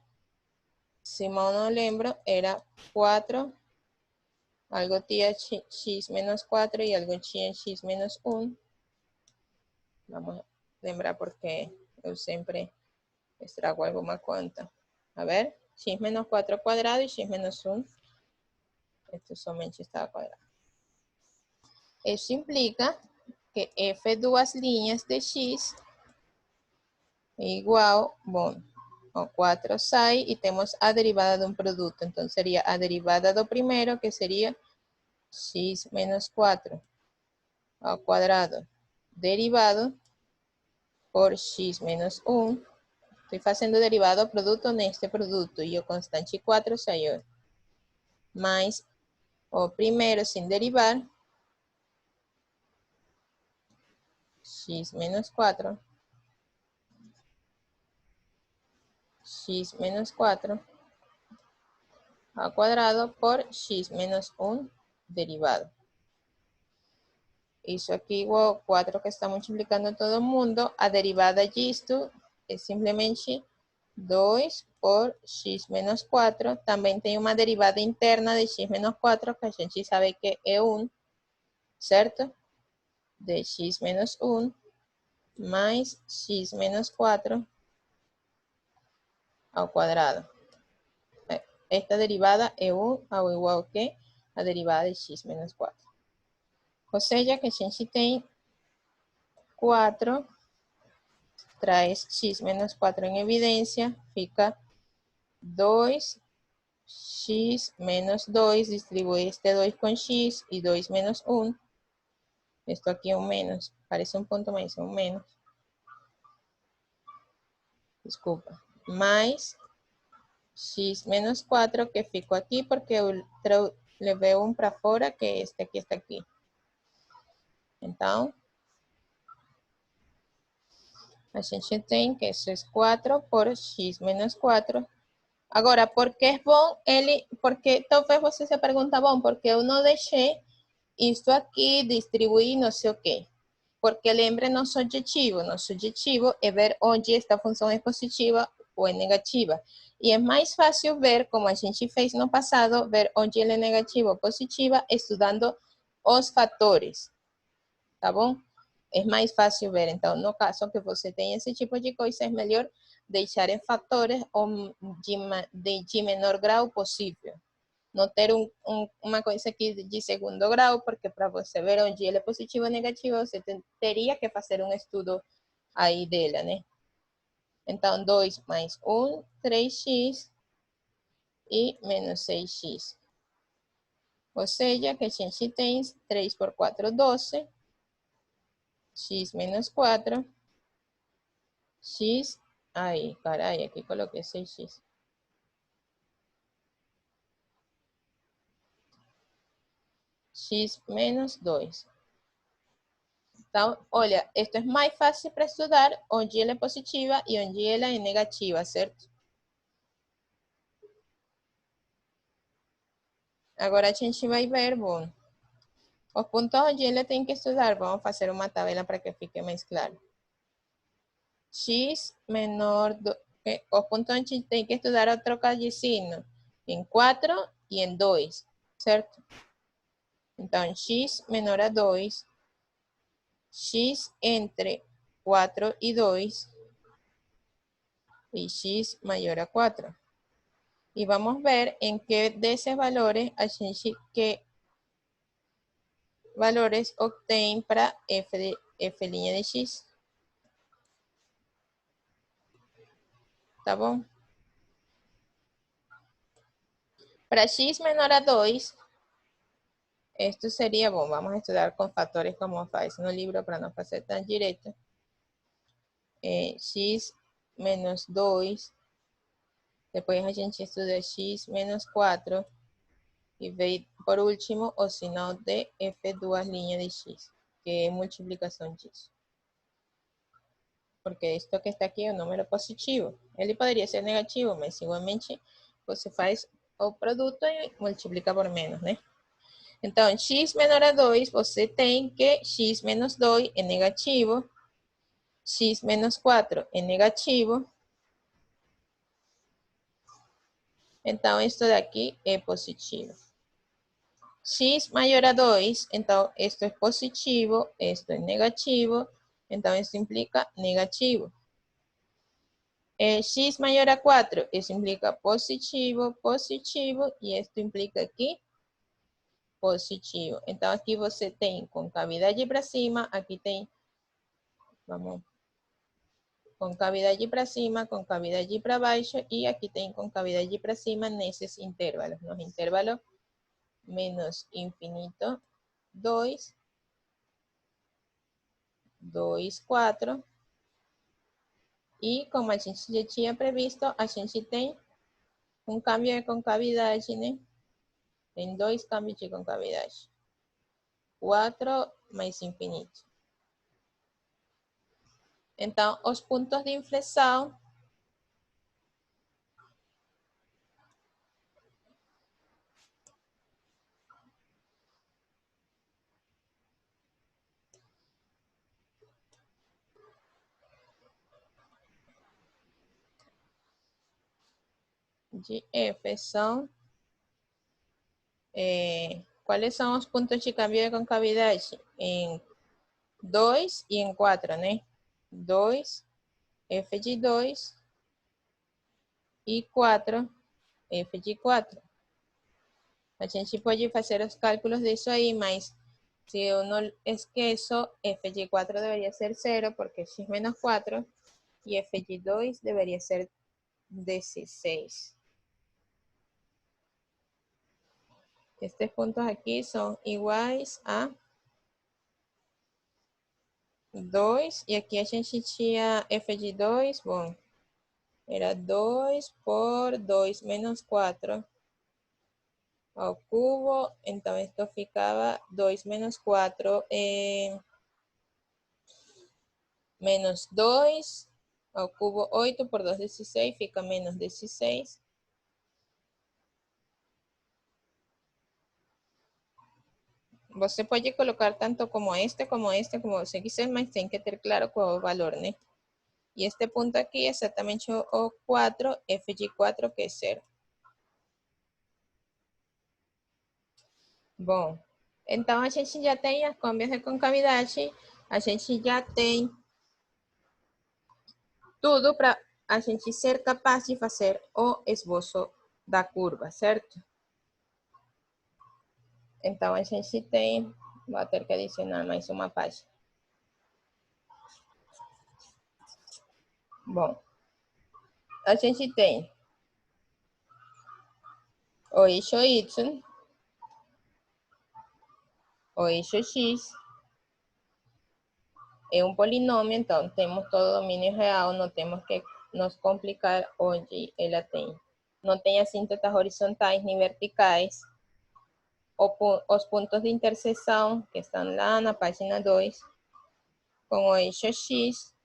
se mal não lembro, era 4, algo tinha x menos 4 e algo tinha x menos 1. Vamos a lembrar porque eu sempre estrago alguma conta. A ver, x menos 4 al cuadrado y x menos 1. Esto somente está al cuadrado. Eso implica que f duas linhas de x é igual, bom, o 4 sai e temos a derivada de um produto. Então, seria a derivada do primeiro, que seria x menos 4 ao quadrado derivado por x menos 1. Estoy fazendo derivado ao produto neste produto e o constante 4 saiu. Mais o primeiro sem derivar, x menos 4, x menos 4 al cuadrado por x menos 1 derivado. Isso aqui igual 4 que está multiplicando todo mundo. A derivada disto é simplesmente 2 por x menos 4. Também tem uma derivada interna de x menos 4, que a gente sabe que é 1, certo? De x menos 1 mais x menos 4 ao quadrado. Esta derivada é 1 ao igual que a derivada de x menos 4. Ou seja, que a gente tem 4 traz x menos 4 em evidência, fica 2x menos 2, distribui este 2 com x e 2 menos 1. Esto aqui é um menos, parece um ponto, mas é um menos. Desculpa. Mais x menos 4, que ficou aqui porque eu levei um para fora, que é este aqui está aqui. Então, a gente tem que isso é 4 por x menos 4. Agora, por que é bom ele... Porque talvez você se pergunta, bom, porque eu não deixei isso aqui distribuir não sei o quê. Porque lembre, nosso objetivo é ver onde esta função é positiva ou é negativa. E é mais fácil ver, como a gente fez no passado, ver onde ele é negativa ou positiva, estudando os fatores. Tá bom? É mais fácil ver. Então, no caso que você tenha esse tipo de coisa, é melhor deixar em fatores de menor grau possível. Não ter uma coisa aqui de segundo grau, porque para você ver onde ele é positivo ou negativo, você teria que fazer um estudo aí dela, né? Então, 2 mais 1, 3x e menos 6x. Ou seja, que a gente tem 3 por 4, 12. X menos 4. X, aí, caray, aqui coloquei 6x. X menos 2. Então, olha, esto é mais fácil para estudar onde ela é positiva e onde ela é negativa, certo? Agora a gente vai ver, bom, os pontos onde ela tem que estudar. Vamos fazer uma tabela para que fique mais claro. X menor, os pontos onde a gente tem que estudar a troca de signo, em 4 e em 2, certo? Então, x menor a 2, x entre 4 y 2 y x mayor a 4. Y vamos a ver en qué de esos valores a gente, qué valores obtém para f de x. Tá bom? Para x menor a 2, esto sería, bom, vamos a estudiar con factores como faz no libro para no fazer tan direto. X menos 2, depois a gente estuda x menos 4, y ve por último o sinal de f duas linhas de x, que é multiplicação disso. Porque esto que está aqui é um número positivo. Ele poderia ser negativo, mas igualmente você faz o produto e multiplica por menos, né? Então, x menor a 2, você tem que x menos 2 é negativo, x menos 4 é negativo. Então, isso daqui é positivo. X maior a 2, então, esto é positivo, esto é negativo, então, isso implica negativo. X mayor a 4, eso implica positivo, positivo, y esto implica aquí positivo. Entonces aquí você tem concavidade para cima, aquí tem, vamos, concavidade para cima, concavidade para baixo, y aquí tem concavidade para cima nesses intervalos. Nos intervalos menos infinito 2, 2, 4, e como a gente já tinha previsto, a gente tem um cambio de concavidade, né? Tem dois cambios de concavidade. 4 mais infinito. Então, os pontos de inflexão de F são... quais são os pontos de cambio de concavidade? Em 2 e em 4, né? 2, F de 2 e 4, F de 4. A gente pode fazer os cálculos disso aí, mas se eu não esqueço, F de 4 deveria ser 0, porque x menos 4 e f de 2 deveria ser 16. Estes pontos aqui são iguais a 2. E aqui a gente tinha f de 2, bom, era 2 por 2 menos 4 ao cubo. Então, esto ficava 2 menos 4 menos 2 ao cubo, 8 por 2, 16, fica menos 16. Você pode colocar tanto como como você quiser, mas tem que ter claro qual é o valor, né? E este ponto aqui é exatamente o 4, f de 4, que é 0. Bom, então a gente já tem as câmbios de concavidade, a gente já tem tudo para a gente ser capaz de fazer o esboço da curva, certo? Então a gente tem, vou ter que adicionar mais uma página. Bom, a gente tem o eixo y, o eixo x, é um polinômio, então temos todo domínio real, não temos que nos complicar onde ela tem. Não tem assíntotas horizontais nem verticais. Os pontos de interseção, que estão lá na página 2, com o eixo x,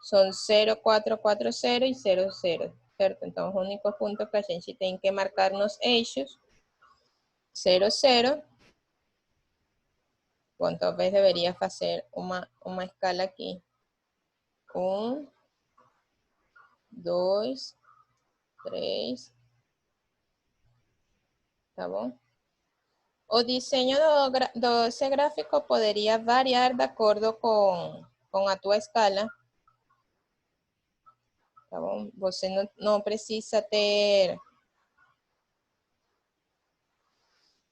são 0, 4, 4, 0 e 0, 0, certo? Então, os únicos pontos que a gente tem que marcar nos eixos, 0, 0. Bom, talvez deveria fazer uma escala aqui. 1, 2, 3, tá bom? O diseño desse gráfico poderia variar de acordo com a tua escala. Tá bom? Você não precisa ter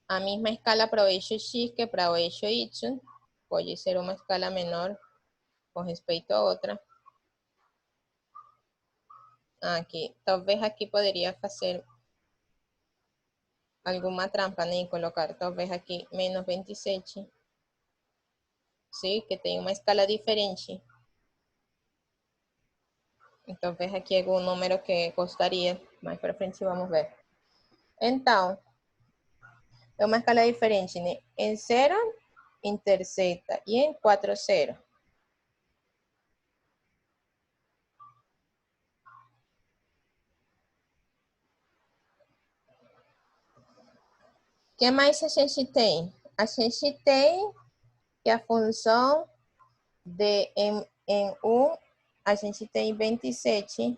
a mesma escala para o eixo X que para o eixo Y. Pode ser uma escala menor com respeito a outra. Aqui, talvez aqui poderia fazer alguma trampa, né? E colocar talvez aqui menos 27. Sim, que tem uma escala diferente. Então, talvez aqui algum número que gostaria. Mais para frente vamos ver. Então, é uma escala diferente, né? Em 0 intersecta e em 4, 0. O que mais a gente tem? A gente tem que a função de em 1, a gente tem 27.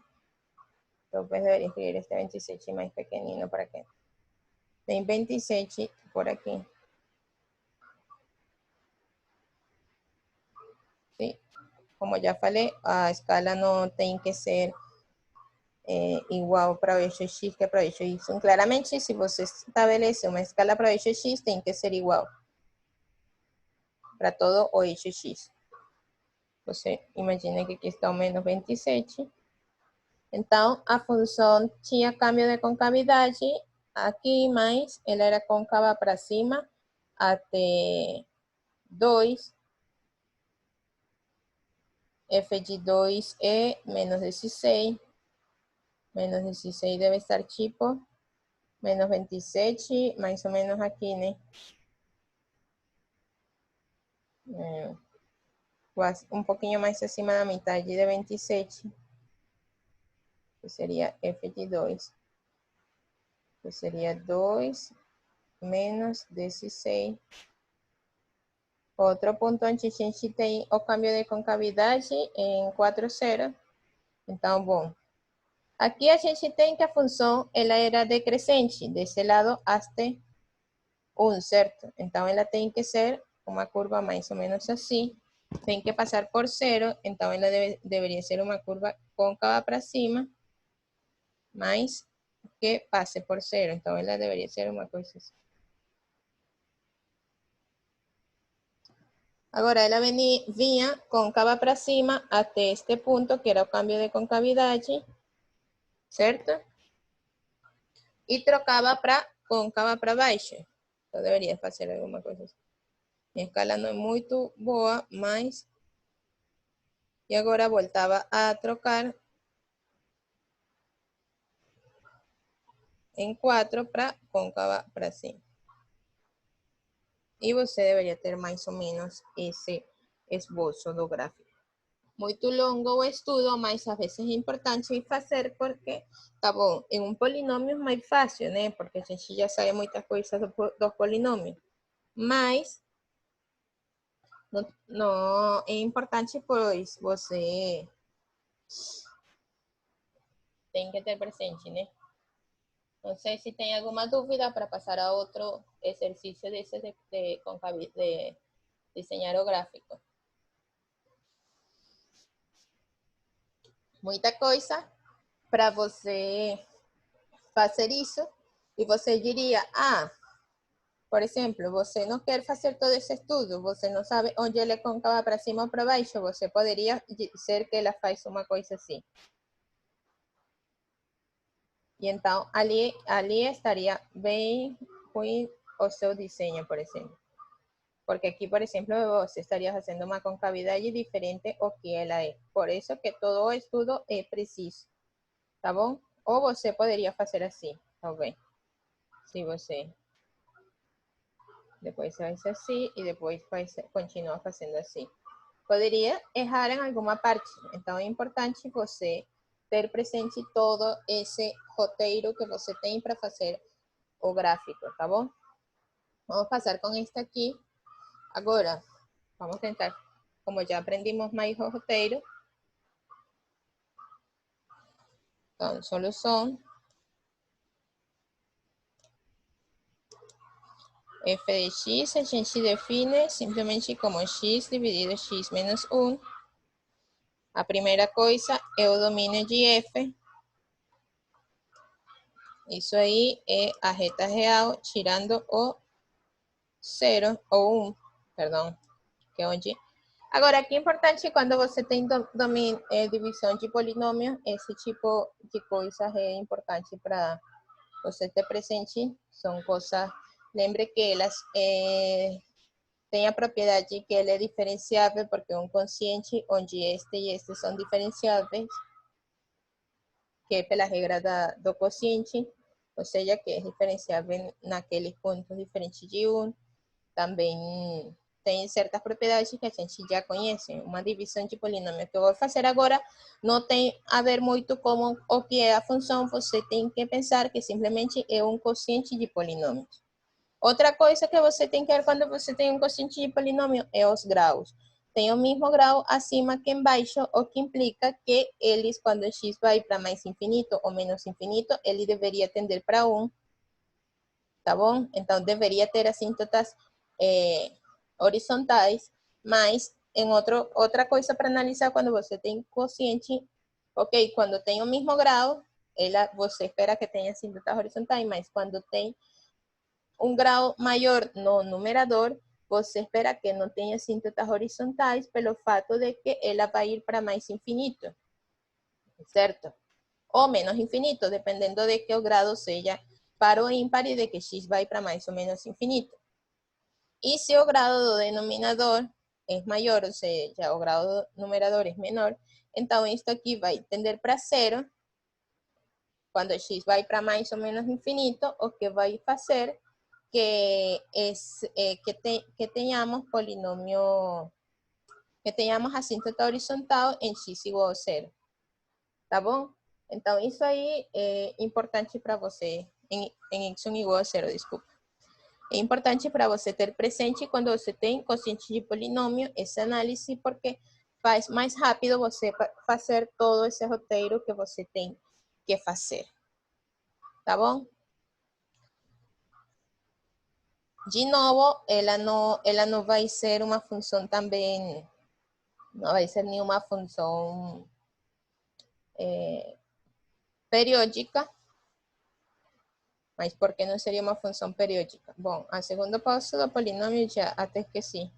Talvez deveria escrever este 27 mais pequenino para que. Tem 27 por aqui. Sim. Como já falei, a escala não tem que ser igual para o eixo X que para o eixo Y. Claramente, se você estabelece uma escala para o eixo X, tem que ser igual para todo o eixo X. Você imagina que aqui está o menos 27. Então, a função tinha câmbio de concavidade aqui, mas ela era côncava para cima até 2. F de 2 é menos 16. Menos 16 deve estar tipo. Menos 27, mais ou menos aqui, né? Quase um pouquinho mais acima da metade de 27. Que seria F de 2. Que seria 2 menos 16. Outro ponto onde a gente tem o câmbio de concavidade em 4, 0. Então, bom. Aqui a gente tem que a função ela era decrescente, desse lado até 1, certo? Então, ela tem que ser uma curva mais ou menos assim. Tem que passar por 0, então ela deveria ser uma curva côncava para cima, mas que passe por 0. Então, ela deveria ser uma coisa assim. Agora, ela vinha côncava para cima até este ponto, que era o cambio de concavidade, certo? E trocava para côncava para baixo. Eu deveria fazer alguma coisa assim. Minha escala não é muito boa, mas... E agora voltava a trocar em 4 para côncava para cima. E você deveria ter mais ou menos esse esboço do gráfico. Muito longo o estudo, mas às vezes é importante fazer porque, tá bom, em um polinômio é mais fácil, né? Porque a gente já sabe muitas coisas dos polinômios. Mas não é importante, pois você tem que ter presente, né? Não sei se tem alguma dúvida para passar a outro exercício desse de desenhar o gráfico. Muita coisa para você fazer isso e você diria, por exemplo, você não quer fazer todo esse estudo, você não sabe onde ele é côncava para cima ou para baixo, você poderia dizer que ela faz uma coisa assim. E então, ali estaria bem ruim o seu desenho, por exemplo. Porque aqui, por exemplo, você estaria fazendo uma concavidade diferente ao que ela é. Por isso que todo o estudo é preciso, tá bom? Ou você poderia fazer assim, talvez. Se você... Depois faz assim e depois continua fazendo assim. Poderia errar em alguma parte, então é importante você ter presente todo esse roteiro que você tem para fazer o gráfico, tá bom? Vamos passar com este aqui. Agora, vamos tentar, como já aprendimos mais o roteiro, então, solução. F de x a gente define simplesmente como x dividido x menos 1. A primeira coisa é o domínio de f. Isso aí é a reta real tirando o 0 ou 1, perdão, que é onde... Agora, aqui é importante quando você tem divisão de polinômio, esse tipo de coisas é importante para você ter presente. São coisas, lembre que elas têm a propriedade que ele é diferenciável, porque é um quociente onde este e este são diferenciáveis, que é pela regra do quociente, ou seja, que é diferenciável naqueles pontos diferentes de 1. Também tem certas propriedades que a gente já conhece. Uma divisão de polinômio que eu vou fazer agora não tem a ver muito com o que é a função, você tem que pensar que simplesmente é um quociente de polinômios. Outra coisa que você tem que ver quando você tem um quociente de polinômio é os graus. Tem o mesmo grau acima que embaixo, o que implica que eles, quando x vai para mais infinito ou menos infinito, ele deveria tender para 1, tá bom? Então, deveria ter assíntotas horizontais, mas outra coisa para analisar quando você tem quociente, ok, quando tem o mesmo grau, você espera que tenha assíntotas horizontais, mas quando tem um grau maior no numerador, você espera que não tenha assíntotas horizontais pelo fato de que ela vai ir para mais infinito, certo? Ou menos infinito, dependendo de que o grado seja par ou ímpar e de que x vai para mais ou menos infinito. E se o grado do denominador é maior, ou seja, o grado do numerador é menor, então isto aqui vai tender para 0. Quando x vai para mais ou menos infinito, o que vai fazer que tenhamos polinomio, que tenhamos assíntota horizontal em x igual a 0. Tá bom? Então, isso aí é importante para você, em x1 igual a 0, desculpa. É importante para você ter presente quando você tem quociente de polinômio, essa análise, porque faz mais rápido você fazer todo esse roteiro que você tem que fazer. Tá bom? De novo, ela não vai ser uma função também, não vai ser nenhuma função periódica. Mas por que não seria uma função periódica? Bom, a segunda pausa do polinômio já até esqueci.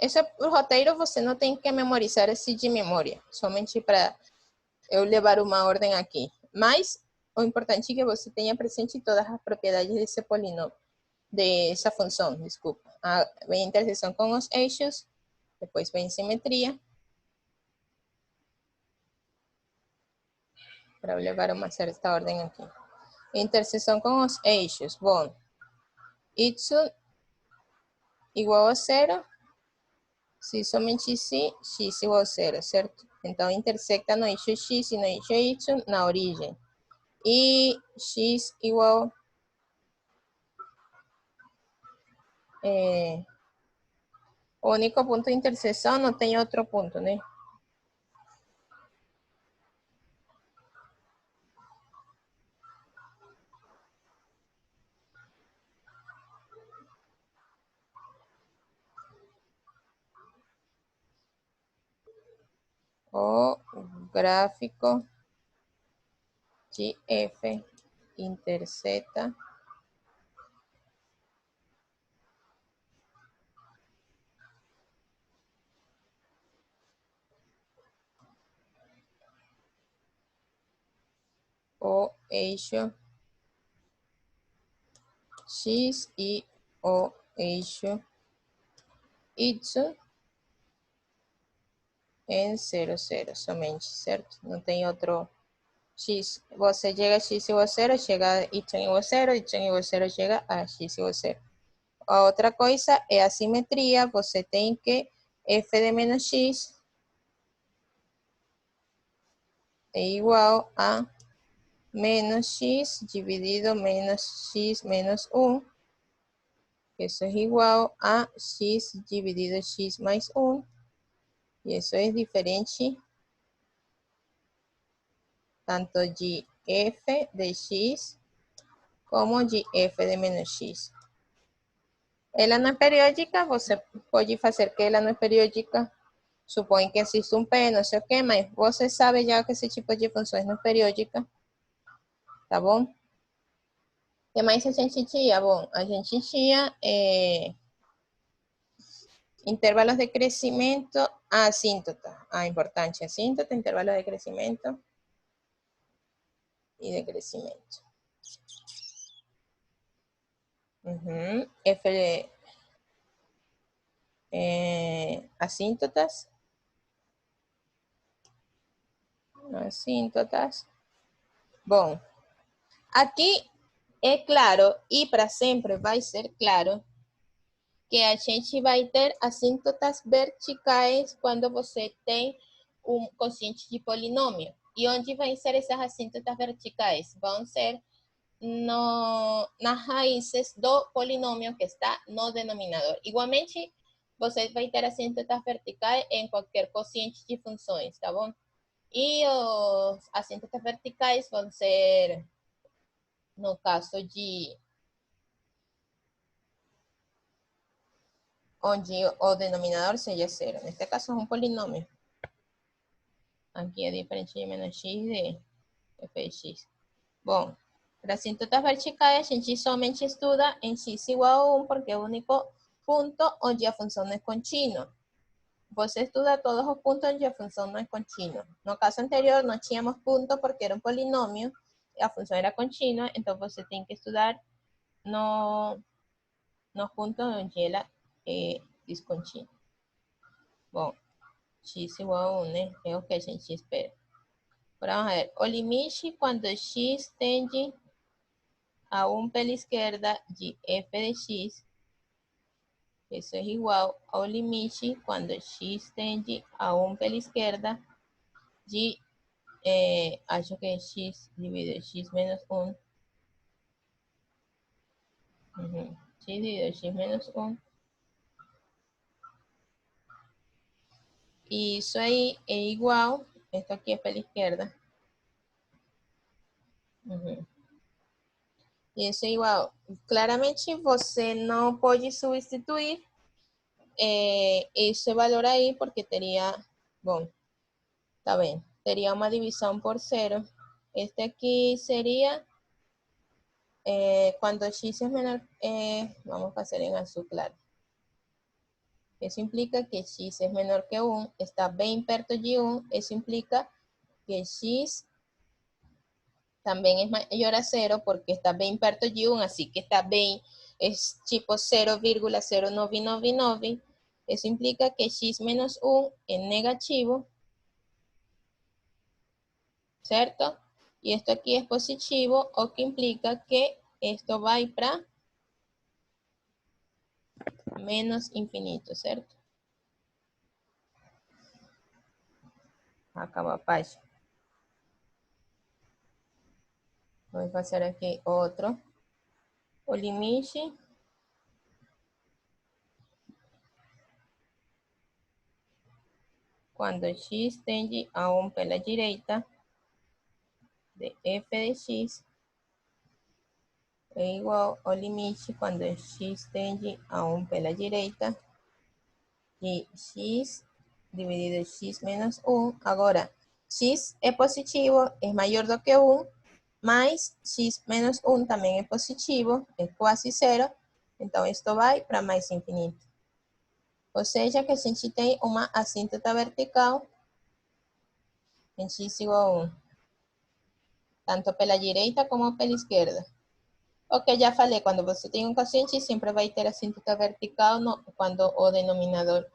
Esse roteiro você não tem que memorizar esse de memória, somente para eu levar uma ordem aqui. Mas o importante é que você tenha presente todas as propriedades desse polinômio, dessa função, desculpa. Vem a interseção com os eixos, depois vem simetria, para eu levar uma certa ordem aqui. Interseção com os eixos, bom, y igual a zero, se somente se x igual a zero, certo? Então, intersecta no eixo x e no eixo y na origem. E x igual o único ponto de interseção, não tem outro ponto, né? O gráfico de f intersecta o eixo x e o eixo y em 0, 0 somente, certo? Não tem outro x. Você chega a x igual a 0, chega a y igual a 0, y igual a 0 chega a x igual a 0. A outra coisa é a simetria, você tem que f de menos x é igual a menos x dividido menos x menos 1. Eso es igual a x dividido x más 1. Y eso es diferente tanto gf de x como gf de menos x. Ela não é periódica, você pode fazer que ela não é periódica. Supõe que existe um P, não sei o que, mas você sabe já que esse tipo de funções não é periódica. Tá bom? O que mais a gente tinha? Bom, a gente tinha intervalos de crecimiento, asíntota. Importante, asíntota, intervalos de crecimiento y de crecimiento. F de asíntotas. Asíntotas. Bom, aqui é claro, e para sempre vai ser claro, que a gente vai ter assíntotas verticais quando você tem um quociente de polinômio. E onde vão ser essas assíntotas verticais? Vão ser nas raízes do polinômio que está no denominador. Igualmente, você vai ter assíntotas verticais em qualquer quociente de funções, tá bom? E as assíntotas verticais vão ser, no caso de onde o denominador seja zero. Neste caso é um polinômio. Aqui é diferente de menos x de f de x. Bom, para assíntotas verticais, a gente somente estuda em x igual a 1, porque é o único ponto onde a função não é contínua. Você estuda todos os pontos onde a função não é contínua. No caso anterior, não tínhamos ponto porque era um polinômio, e a função era contínua, então você tem que estudar nos pontos onde ela é descontínua. Bom, x igual a 1, né? É o que a gente espera. Agora vamos ver. O limite quando x tende a 1 pela esquerda de f de x, isso é igual ao limite quando x tende a 1 pela esquerda de, acho que é x dividido x menos 1. X dividido x menos 1. E isso aí é igual, esto aqui é pela esquerda. E isso é igual. Claramente você não pode substituir esse valor aí, porque teria, bom, tá bem, teria uma divisão por zero. Este aqui seria cuando x es menor, vamos a hacer en azul claro. Eso implica que x es menor que 1, está bem perto de 1, eso implica que x também es mayor a 0 porque está bem perto de 1, así que está bem, es tipo 0,0999. Eso implica que x menos 1 es negativo, ¿cierto? Y esto aquí es positivo, o que implica que esto va a ir para menos infinito, ¿cierto? Acaba a página. Voy a pasar aquí otro. O limite quando x tende a 1 pela direita de f de x é igual ao limite quando x tende a 1 pela direita de x dividido x menos 1. Agora, x é positivo, é maior do que 1, mas x menos 1 também é positivo, é quase zero, então isto vai para mais infinito. Ou seja, que a gente tem uma assíntota vertical em x igual a 1, tanto pela direita como pela esquerda. O que já falei, quando você tem um quociente, sempre vai ter assíntota vertical quando o denominador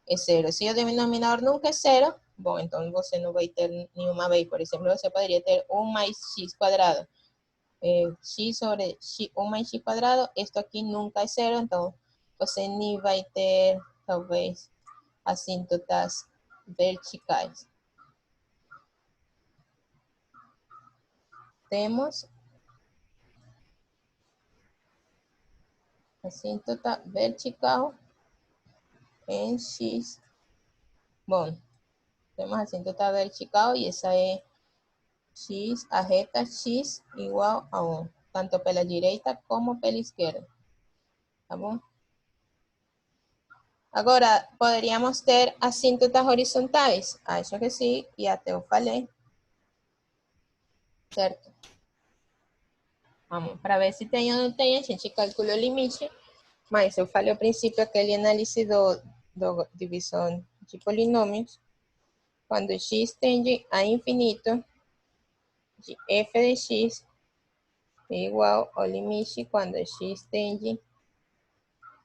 é zero. Se o denominador nunca é zero, bom, então você não vai ter nenhuma vez. Por exemplo, você poderia ter 1 mais x quadrado. X sobre 1 mais x quadrado, isto aqui nunca é zero, então você nem vai ter, talvez, assíntotas verticais. Temos assíntota vertical em x. Bom, temos a assíntota vertical e essa é x, a reta x igual a 1, tanto pela direita como pela esquerda. Tá bom? Agora, poderíamos ter assíntotas horizontais? Acho que sim, e até eu falei. Certo? Vamos, para ver se tem ou não tem, a gente calcula o limite. Mas eu falei ao princípio aquele análise do divisão de polinômios. Quando x tende a infinito, de f de x é igual ao limite quando x tende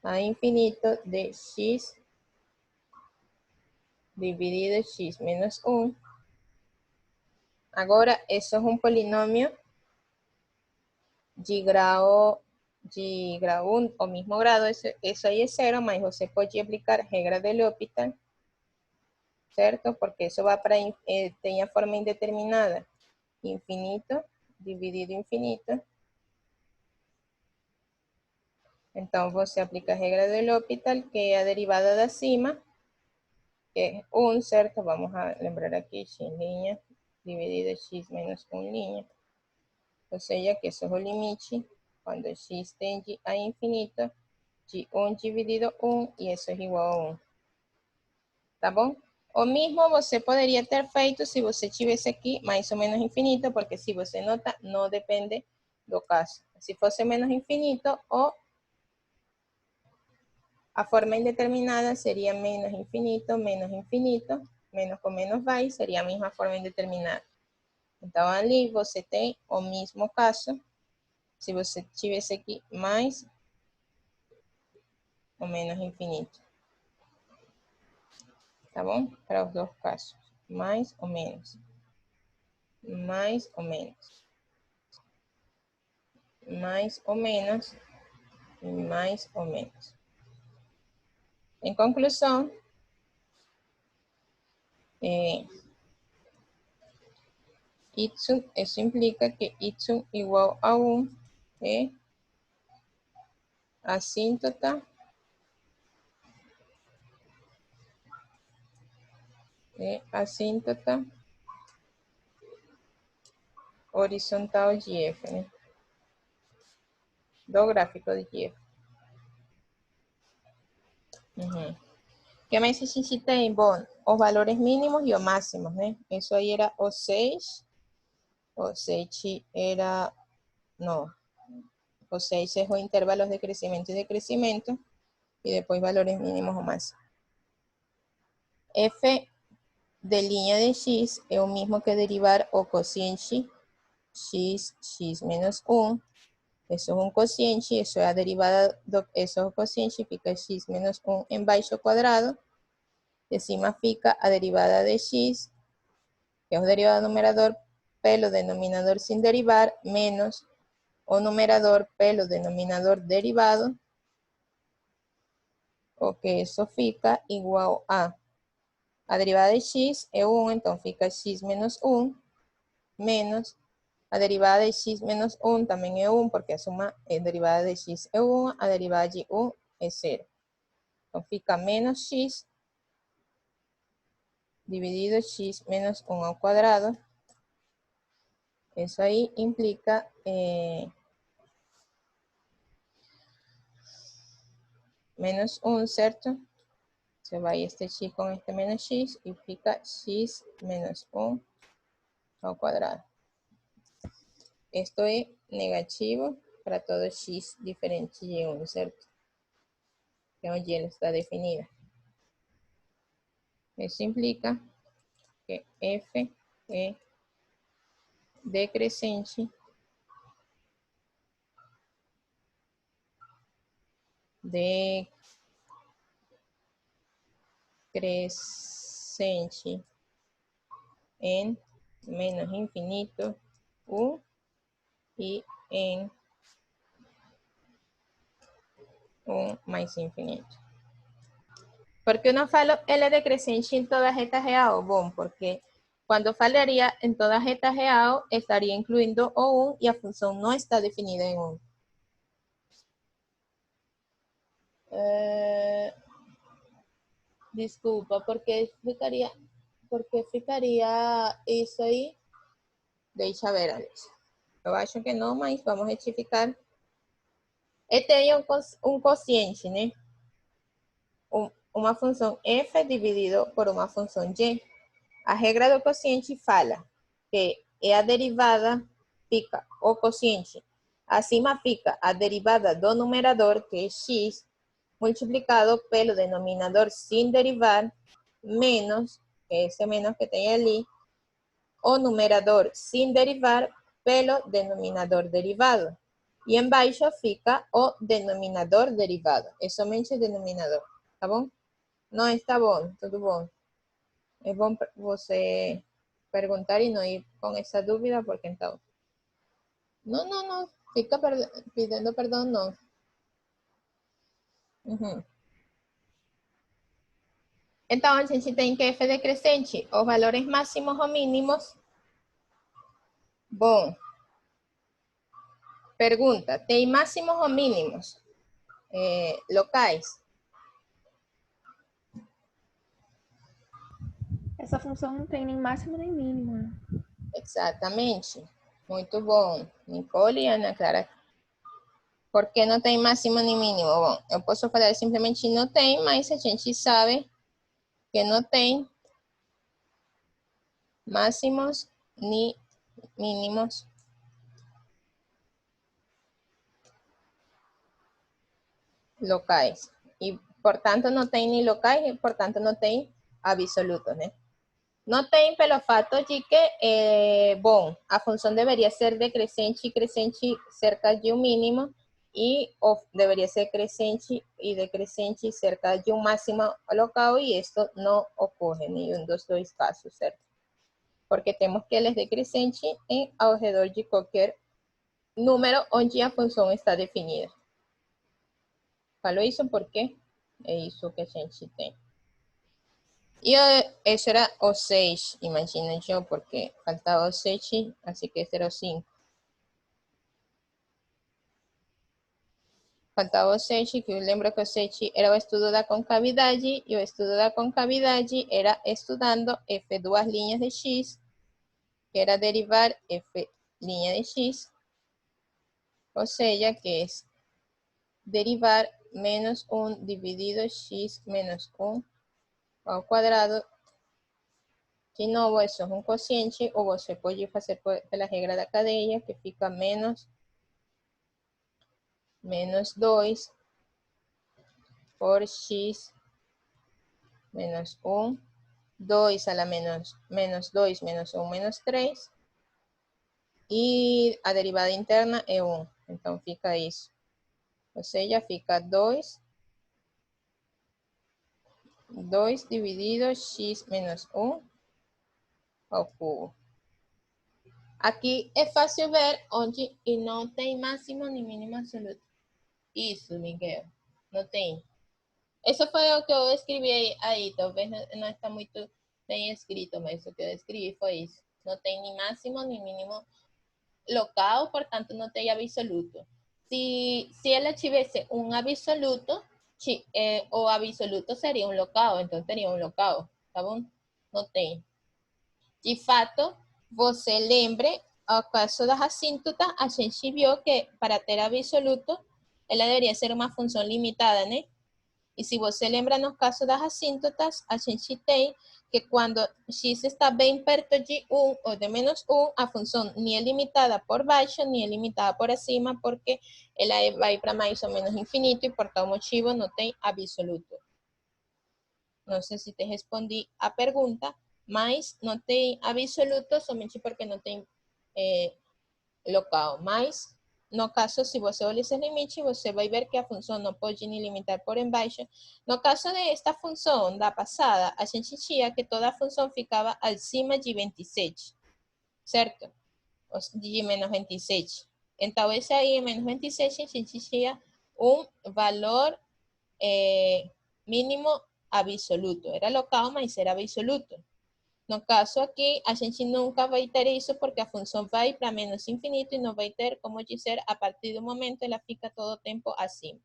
a infinito de x dividido x menos 1. Agora, isso é um polinômio de grau 1, o mesmo grado, isso aí é zero, mas você pode aplicar regra de L'Hopital, certo? Porque isso vai para, tem a forma indeterminada, infinito dividido infinito. Então, você aplica a regra de L'Hopital, que é a derivada da cima, que é 1, certo? Vamos a lembrar aqui, x linha dividido x menos 1 linha. Ou seja, que isso é o limite quando x tende a infinito de 1 dividido 1, e isso é igual a 1. Tá bom? O mesmo você poderia ter feito se você tivesse aqui mais ou menos infinito, porque se você nota, não depende do caso. Se fosse menos infinito, a forma indeterminada seria menos infinito, menos com menos vai, seria a mesma forma indeterminada. Então, ali você tem o mesmo caso, se você tivesse aqui mais ou menos infinito. Tá bom? Para os dois casos. Mais ou menos. Mais ou menos. Mais ou menos. E mais ou menos. Em conclusão, isso implica que y igual a 1 é assíntota horizontal de f, né? Do gráfico de f. O que mais a gente tem? Bom, os valores mínimos e os máximos, né? Isso aí era o 6. O 7 era... Não. O 6 es o intervalos de crecimiento y decrecimiento. Y después valores mínimos o máximos. f de linha de x é o mesmo que derivar o cociente x menos 1. Isso é um cociente, isso é a derivada, isso é o cociente, fica x menos 1 embaixo ao quadrado. De cima fica a derivada de x, que é o derivado do numerador, pelo denominador sem derivar, menos o numerador pelo denominador derivado, o que isso fica igual a derivada de x é 1, então fica x menos 1, menos a derivada de x menos 1 também é 1, porque a suma é derivada de x é 1, a derivada de 1 é 0. Então fica menos x dividido x menos 1 ao quadrado. Isso aí implica menos 1, certo? Se vai este x com este menos x e fica x menos 1 ao quadrado. Esto é negativo para todo x diferente de 1, certo? Que é onde ela está definida. Isso implica que f é decrescente em menos infinito 1 e em 1 mais infinito. ¿Por qué no falo L decrescente en toda reta real? Bom, porque quando falaria em toda reta real, estaria incluindo o 1 e a função não está definida em 1. Desculpa, porque ficaria isso aí? Deixa ver, Alex. Eu acho que não, mas vamos retificar. E tem um quociente, né? Uma função f dividido por uma função y. A regra do quociente fala que é a derivada, fica o quociente. Acima fica a derivada do numerador, que é x, multiplicado pelo denominador sem derivar, menos, que é esse menos que tem ali, o numerador sem derivar pelo denominador derivado. E embaixo fica o denominador derivado. É somente o denominador, tá bom? Não está bom, tudo bom. É bom você perguntar e não ir com essa dúvida, porque então... Não, fica pedindo perdão, não. Então, a gente tem que f decrescente, os valores máximos ou mínimos. Bom, pergunta, tem máximos ou mínimos locais? Essa função não tem nem máximo nem mínimo. Exatamente. Muito bom. Nicole e Ana Clara. Por que não tem máximo nem mínimo? Bom, eu posso falar simplesmente não tem, mas a gente sabe que não tem máximos ni mínimos locais. E, portanto, não tem nem locais e, portanto, não tem absolutos, né? Não tem pelo fato de que, bom, a função deveria ser decrescente e crescente cerca de um mínimo e deveria ser crescente e decrescente cerca de um máximo local e isso não ocorre em nenhum dos dois casos, certo? Porque temos que ele é decrescente ao redor de qualquer número onde a função está definida. Falo isso porque é isso que a gente tem. E esse era o 6, imagina eu, porque faltava o 7, assim que esse era o 5. Faltava o 7, que eu lembro que o 7 era o estudo da concavidade, e o estudo da concavidade era estudando f2 linhas de x, que era derivar f linha de x, ou seja, que é derivar menos 1 dividido x menos 1 ao quadrado. De novo, isso é um quociente, ou você pode fazer pela regra da cadeia, que fica menos 2 por x menos 1 2 a la menos 2 menos 1 menos 3. E a derivada interna é 1. Então, fica isso. Ou seja, fica 2 dividido x menos 1 ao cubo. Aqui é fácil ver onde não tem máximo nem mínimo absoluto. Isso, Miguel. Não tem. Isso foi o que eu escrevi aí. Talvez não está muito bem escrito, mas o que eu escrevi foi isso. Não tem nem máximo nem mínimo local, portanto não tem absoluto. Se ela tivesse um absoluto, o absoluto seria um local, então teria um local, tá bom? Não tem. De fato, você lembre, ao caso da assíntota, a gente viu que para ter absoluto, ela deveria ser uma função limitada, né? E se você lembra no caso das assíntotas, a gente tem que quando x está bem perto de 1 ou de menos 1, a função nem é limitada por baixo, nem é limitada por acima, porque ela vai para mais ou menos infinito e por tal motivo não tem absoluto. Não sei se te respondi a pergunta, mas não tem absoluto somente porque não tem local. Mas no caso, se você olha esse limite, você vai ver que a função não pode nem limitar por embaixo. No caso desta função da passada, a gente tinha que toda a função ficava acima de 27, certo? De menos 27. Então, esse aí, menos 27, a gente tinha um valor mínimo absoluto. Era local, mas era absoluto. No caso aqui, a gente nunca vai ter isso porque a função vai para menos infinito e não vai ter como dizer a partir do momento ela fica todo o tempo acima.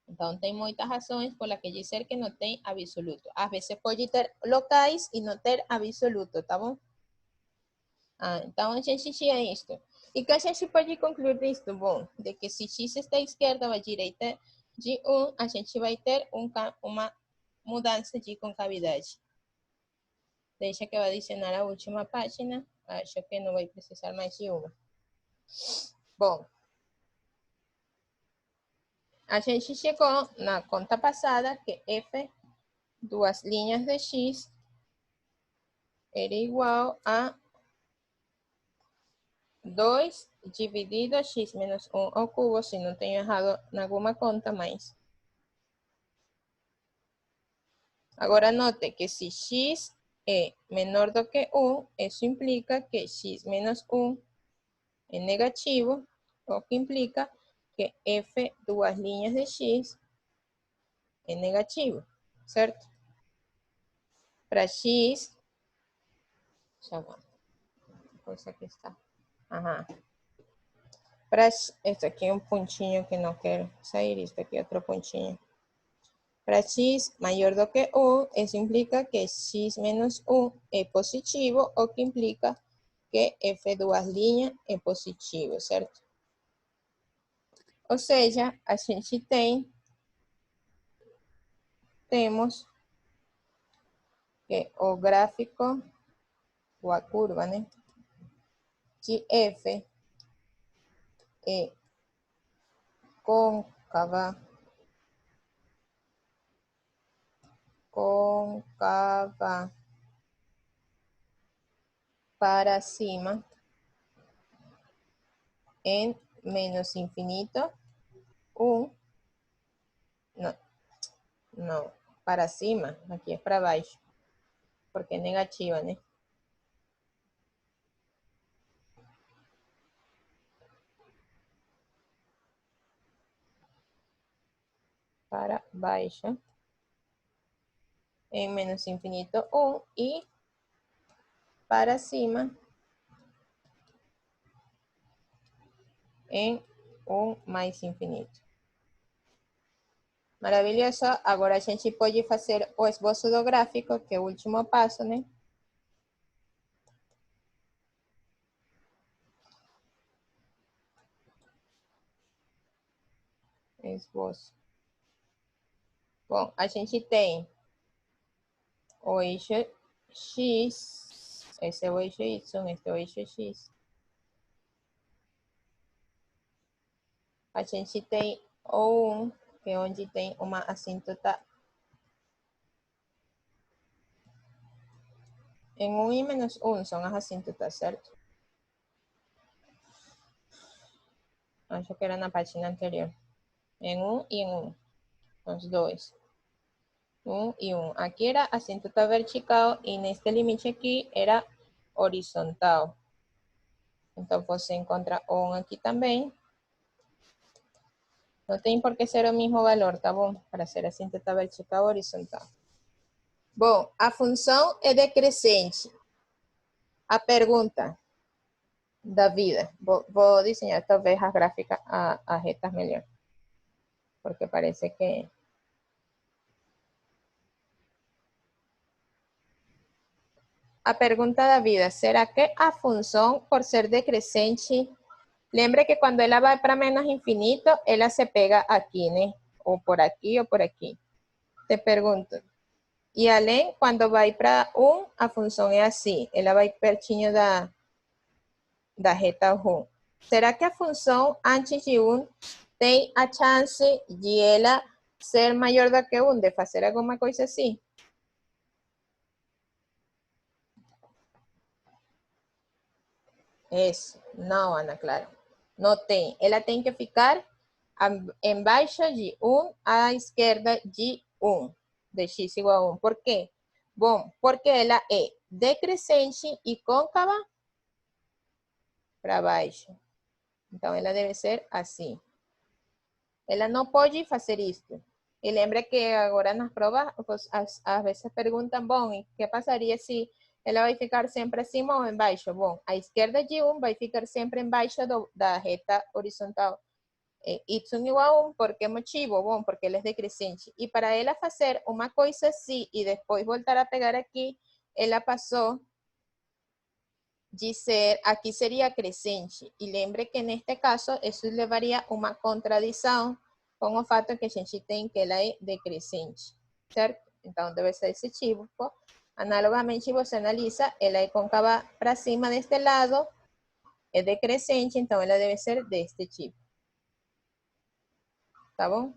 Então, tem muitas razões por las que dizer que não tem absoluto. Às vezes pode ter locais e não ter absoluto, tá bom? Então, a gente tinha isto. E que a gente pode concluir disto? Bom, de que se x está à esquerda ou à direita de 1, a gente vai ter uma mudança de concavidade. Deixa que eu adicionar a última página. Acho que não vai precisar mais de uma. Bom, a gente chegou na conta passada que f, duas linhas de x, era igual a 2 dividido x menos 1 ao cubo, se não tenho errado em alguma conta, mas... Agora note que se x é menor do que 1, isso implica que x menos 1 é negativo, o que implica que f, duas linhas de x, é negativo, certo? Para x, chama, coisa que está, para este aqui é um pontinho que não quero sair, este aqui é outro pontinho. Para x maior do que 1, isso implica que x menos 1 é positivo, o que implica que f duas linhas é positivo, certo? Ou seja, a gente temos que o gráfico, ou a curva, né, de f é côncava para cima em menos infinito, 1, não, para cima, aqui é para baixo, porque é negativa, né? Para baixo, em menos infinito 1, e para cima em 1 mais infinito. Maravilhoso. Agora a gente pode fazer o esboço do gráfico, que é o último passo, né? Esboço. Bom, a gente tem o eixo X, esse é o eixo Y, este é o eixo X. A gente tem o 1, que é onde tem uma assíntota Em 1 e menos 1 são as assíntotas, certo? Acho que era na página anterior. Em 1 e em 1. Os dois. 1 e 1. Aqui era assíntota vertical e neste limite aqui era horizontal. Então você encontra 1 aqui também. Não tem por que ser o mesmo valor, tá bom? Para ser assíntota vertical ou horizontal. Bom, a função é decrescente. A pergunta da vida. Vou desenhar talvez a gráfica a retas melhor. Porque parece que... A pergunta da vida. Será que a função, por ser decrescente, lembre que quando ela vai para menos infinito, ela se pega aqui, né? Ou por aqui ou por aqui. Te pergunto. E além, quando vai para 1, a função é assim. Ela vai pertinho da reta 1. Será que a função antes de 1 tem a chance de ela ser maior do que 1, de fazer alguma coisa assim? Isso. Não, Ana Clara. Não tem. Ela tem que ficar embaixo de 1 à esquerda de 1. De x igual a 1. Por quê? Bom, porque ela é decrescente e côncava para baixo. Então, ela deve ser assim. Ela não pode fazer isto. E lembra que agora nas provas, pues, às vezes perguntam, bom, e que passaria se ela vai ficar sempre acima ou embaixo? Bom, a esquerda de 1 vai ficar sempre embaixo da reta horizontal. Y igual a 1, ¿por qué motivo? Bom, porque ela é decrescente. E para ela fazer uma coisa assim e depois voltar a pegar aqui, ela passou de ser, aqui seria crescente. E lembre que neste caso, isso levaria uma contradição com o fato que a gente tem que ela é decrescente, certo? Então, deve ser esse tipo. Analogamente, você analisa, ela é côncava para cima deste lado, é decrescente, então ela deve ser deste tipo. Tá bom?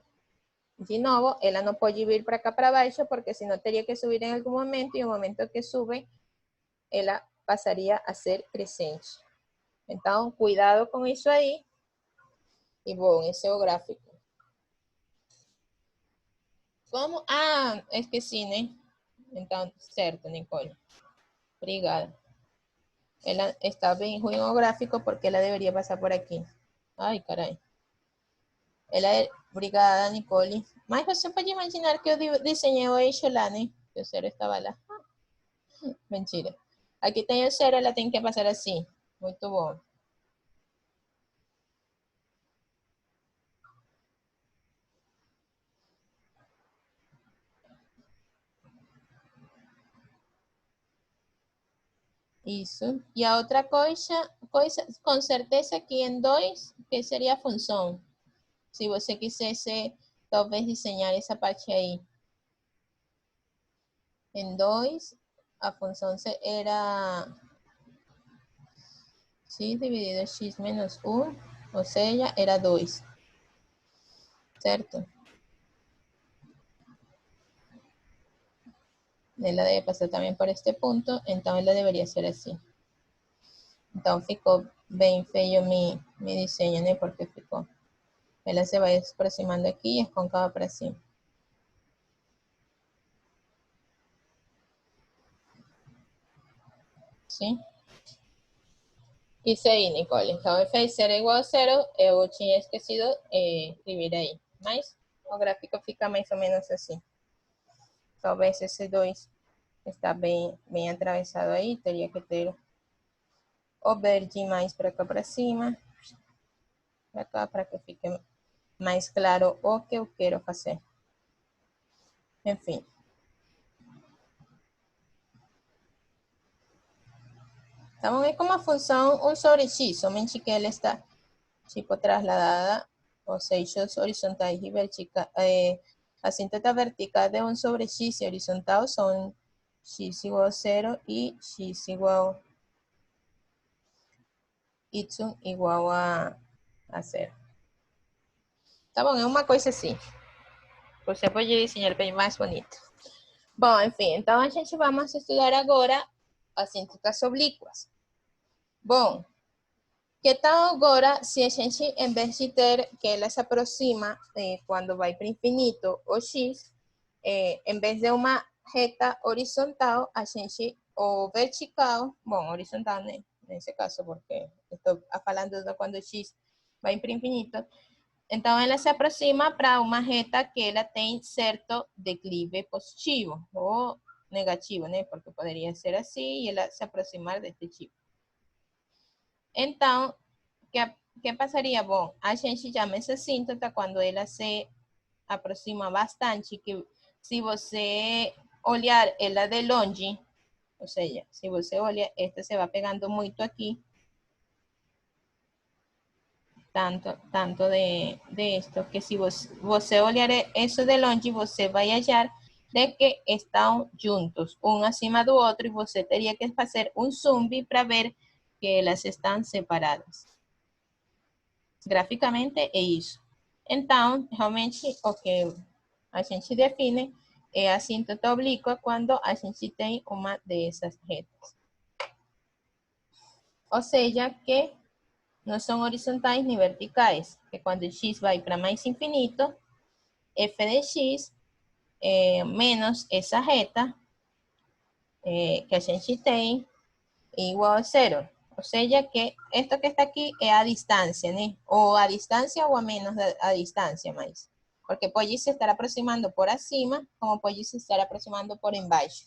De novo, ela não pode vir para cá para baixo, porque senão teria que subir em algum momento, e no momento que sube, ela passaria a ser crescente. Então, cuidado com isso aí. E bom, esse é o gráfico. Como? Ah, esqueci, né? Então, certo, Nicole. Obrigada. Ela está bem ruim o gráfico porque ela deveria passar por aqui. Ai, carai. Ela é... Obrigada, Nicole. Mas você pode imaginar que eu desenhei o eixo lá, né? Que o zero estava lá. Mentira. Aqui tem o zero, ela tem que passar assim. Muito bom. Isso. E a outra coisa, com certeza aqui em 2, que seria a função. Se você quisesse, talvez, desenhar essa parte aí. Em 2, a função era x dividido x menos 1, ou seja, era 2. Certo? Ela deve passar também por este ponto, então ela deveria ser assim. Então ficou bem feio mi desenho, né? Porque ficou. Ela se vai aproximando aqui e é côncava para cima. Sim? Isso aí, Nicole. Então, f de 0 igual a 0, eu tinha esquecido escrever aí. Mas o gráfico fica mais ou menos assim. Talvez esse 2 está bem atravessado aí. Teria que ter o verde mais para cá para cima. Para cá, para que fique mais claro o que eu quero fazer. Enfim. Então, é como a função 1 sobre x, somente que ela está tipo trasladada aos eixos horizontais e verticais. A asíntota vertical de 1 sobre x e horizontal são x igual a 0 e x igual y igual a 0. Tá bom? É uma coisa assim. Você pode desenhar bem mais bonito. Bom, enfim, então a gente vamos estudar agora assíntotas oblíquas. Bom, que tal agora se a gente, em vez de ter que ela se aproxima quando vai para infinito o x, em vez de uma reta horizontal, a gente, ou vertical, bom, horizontal, né? Nesse caso, porque estou falando de quando x vai para infinito. Então, ela se aproxima para uma reta que ela tem certo declive positivo ou negativo, né? Porque poderia ser assim e ela se aproximar deste tipo. Então, que passaria? Bom, a gente chama essa assíntota quando ela se aproxima bastante, que se você olhar ela de longe, ou seja, se você olha, esta se vai pegando muito aqui, tanto de esto, que se você olhar isso de longe, você vai achar de que estão juntos, um acima do outro, e você teria que fazer um zoom para ver que elas estão separadas. Graficamente é isso. Então, realmente, o que a gente define é a assíntota oblíqua quando a gente tem uma dessas retas. Ou seja, que não são horizontais nem verticais, que quando x vai para mais infinito, f de x menos essa reta que a gente tem igual a zero. Ou seja, que esto que está aqui é a distância, né? Ou a distância ou a menos a distância mais. Porque pode se estar aproximando por acima, como pode se estar aproximando por embaixo.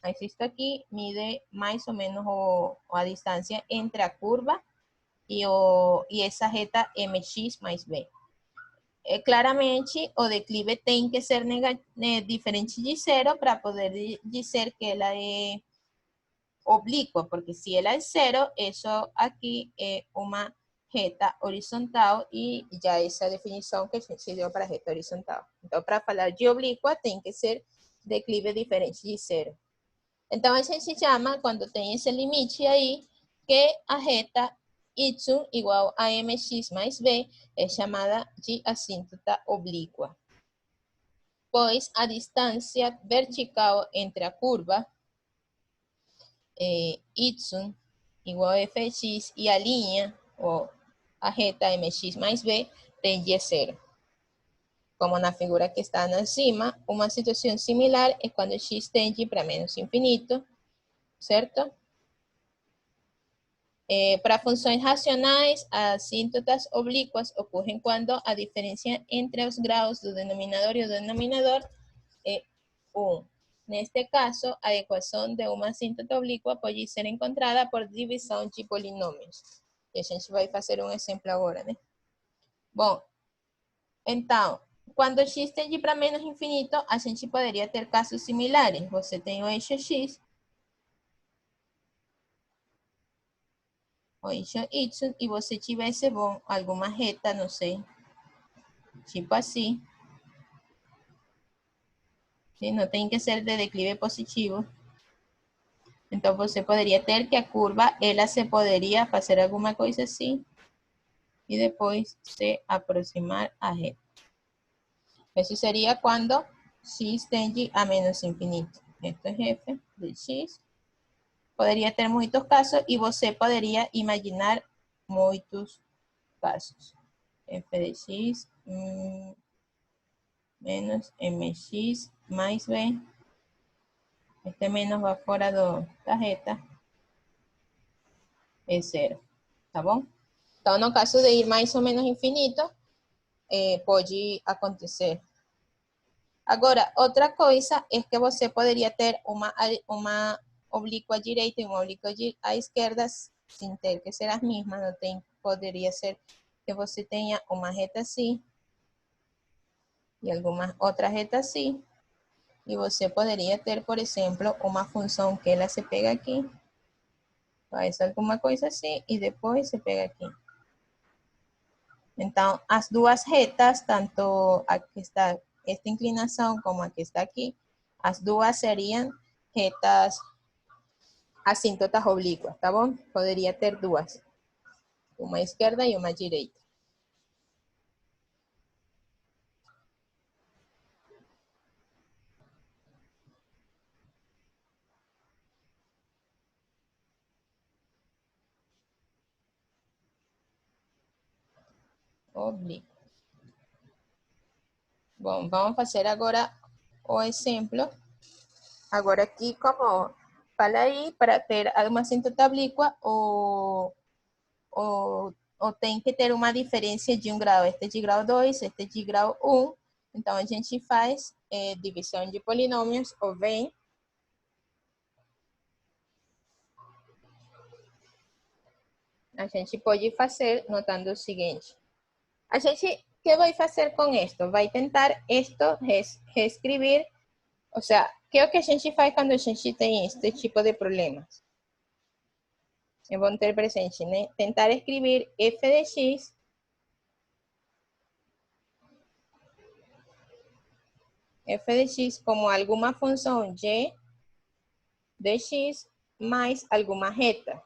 Mas isto aqui mide mais ou menos a distância entre a curva e essa reta mx mais b. Claramente, o declive tem que ser diferente de zero para poder dizer que ela é oblíqua, porque se ela é zero, isso aqui é uma reta horizontal e já essa definição que a gente deu para reta horizontal. Então, para falar de oblíqua, tem que ser declive diferente de zero. Então, a gente chama, quando tem esse limite aí, que a reta y igual a mx mais b é chamada de assíntota oblíqua, pois a distância vertical entre a curva y igual a fx e a linha, ou a reta mx mais b, tende a zero. Como na figura que está acima, uma situação similar é quando x tende para menos infinito, certo? Para funções racionais, as assíntotas oblíquas ocorrem quando a diferença entre os graus do denominador e o denominador é 1. Neste caso, a equação de uma assíntota oblíqua pode ser encontrada por divisão de polinômios. E a gente vai fazer um exemplo agora, né? Bom, então, quando x tende para menos infinito, a gente poderia ter casos similares. Você tem o eixo x, o eixo y, e você tivesse, bom, alguma reta, não sei, tipo assim. ¿Sí? Não tem que ser de declive positivo. Então, você poderia ter que a curva, ela se poderia fazer alguma coisa assim e depois se aproximar a reta. Isso seria quando x tende a menos infinito. Esto é f de x. Poderia ter muitos casos e você poderia imaginar muitos casos. F de x menos mx mais b. Este menos vai fora da reta. É zero. Tá bom? Então, no caso de ir mais ou menos infinito, pode acontecer. Agora, outra coisa é que você poderia ter uma oblíqua direita e uma oblíqua à esquerda sem ter que ser as mesmas. Não tem, poderia ser que você tenha uma reta assim e alguma outra reta assim. E você poderia ter, por exemplo, uma função que ela se pega aqui, faz alguma coisa assim e depois se pega aqui. Então, as duas retas, tanto a que está esta inclinação como a que está aqui, as duas seriam retas assíntotas oblíquas, tá bom? Poderia ter duas, uma esquerda e uma direita. oblíquo. Bom, vamos fazer agora o exemplo. Agora aqui, como fala aí, para ter uma assíntota oblíqua, ou tem que ter uma diferença de um grau. Este de grau 2, este de grau 1. Então, a gente faz divisão de polinômios, ou bem, a gente pode fazer notando o seguinte. A gente, o que vai fazer com isto? Vai tentar isto reescrever, ou seja, que é o que a gente faz quando a gente tem este tipo de problemas? É bom ter presente, né? Tentar escrever f de x como alguma função y de x mais alguma reta.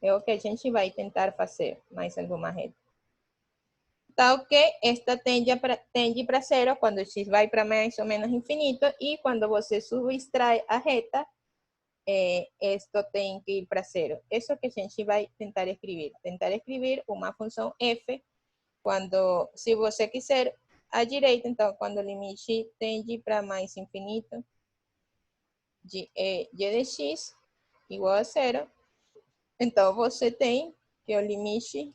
É o que a gente vai tentar fazer, mais alguma reta. Tal que esta tende para zero quando x vai para mais ou menos infinito, e quando você subtrai a reta, esto tem que ir para zero. Isso que a gente vai tentar escrever. Tentar escrever uma função f quando, se você quiser, à direita, então, quando o limite tende para mais infinito, y de x igual a zero, então você tem que o limite,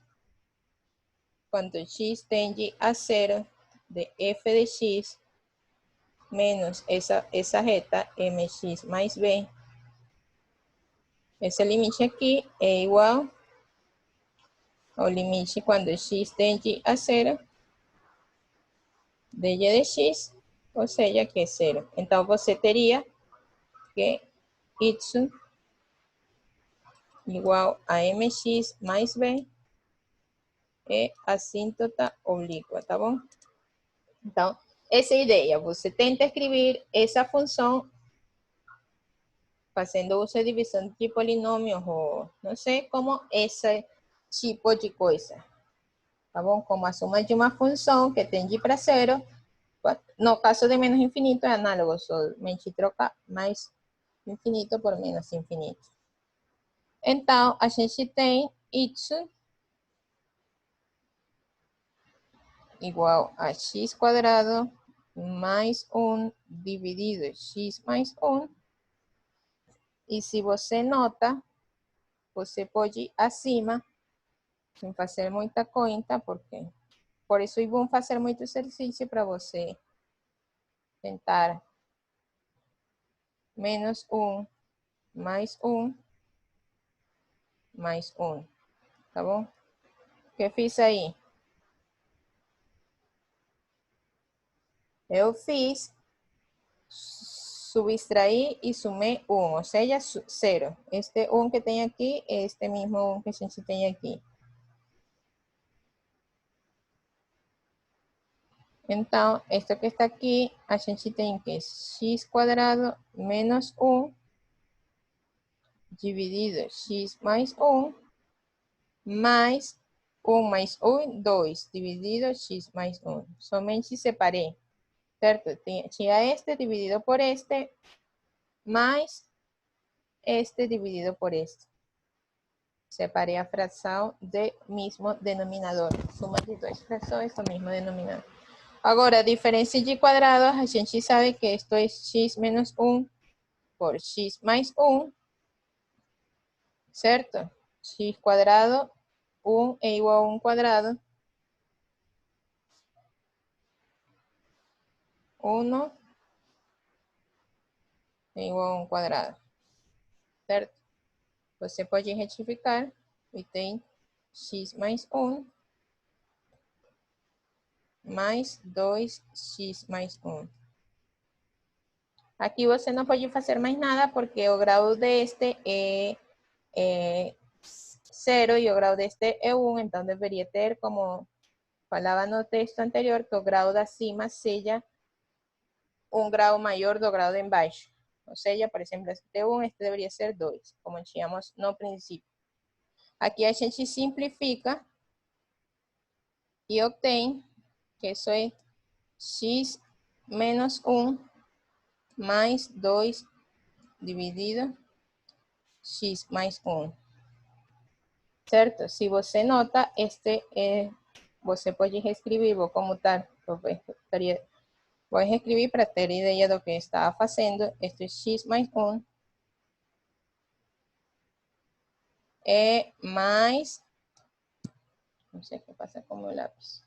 quando x tende a zero, de f de x menos essa reta mx mais b, esse limite aqui é igual ao limite quando x tende a zero, de y de x, ou seja, que é zero. Então, você teria que y igual a mx mais b é assíntota oblíqua, tá bom? Então, essa é a ideia. Você tenta escrever essa função fazendo uso de divisão de polinômios, ou não sei, como esse tipo de coisa. Tá bom? Como a soma de uma função que tende para zero. No caso de menos infinito, é análogo, somente troca mais infinito por menos infinito. Então, a gente tem y igual a x quadrado mais 1 dividido x mais 1. E se você nota, você pode ir acima, sem fazer muita conta, porque por isso é bom fazer muito exercício para você tentar menos 1 mais 1 mais 1, tá bom? O que eu fiz aí? Eu fiz, subtraí e sumei 1, ou seja, 0. Este 1 que tem aqui é este mesmo 1 que a gente tem aqui. Então, esto que está aqui, a gente tem que x quadrado menos 1 dividido x mais 1 mais 1 mais 1, 2 dividido x mais 1. Somente separei, certo? Tinha este dividido por este mais este dividido por este. Separei a fração do mesmo denominador. Suma de duas frações do mesmo denominador. Agora, a diferença de quadrados, a gente sabe que isto é x menos 1 por x mais 1, certo? X quadrado, 1 é igual a 1 quadrado. 1 é igual a 1 quadrado, certo? Você pode retificar e tem x mais 1 mais 2x mais 1. Aqui você não pode fazer mais nada porque o grau deste é 0 e o grau deste é 1, então deveria ter, como falava no texto anterior, que o grau de acima seja um grau maior do grau de embaixo. Ou seja, por exemplo, este é 1, este deveria ser 2, como tínhamos no princípio. Aqui a gente simplifica e obtém que isso é x menos 1 mais 2 dividido x mais 1. Certo? Se você nota, este é você pode escrever, vou comutar, vou escrever para ter ideia do que estava fazendo. Este x mais 1 é mais, não sei o que passa com o meu lápis,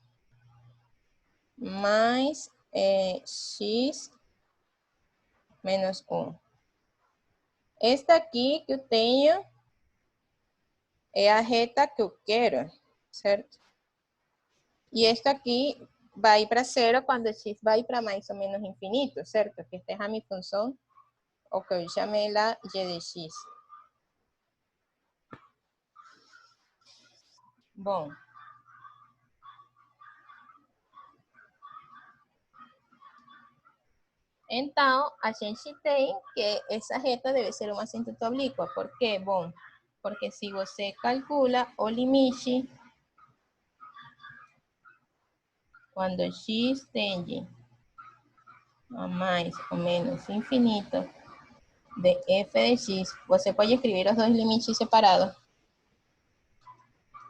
mais x menos 1. Esta aqui que eu tenho é a reta que eu quero, certo? E esta aqui vai para zero quando x vai para mais ou menos infinito, certo? Que esta é a minha função, o que eu chamei lá g de x. Bom, então a gente tem que essa reta deve ser uma assíntota oblíqua. Por quê? Bom, porque se você calcula o limite quando x tende a mais ou menos infinito de f de x, você pode escrever os dois limites separados.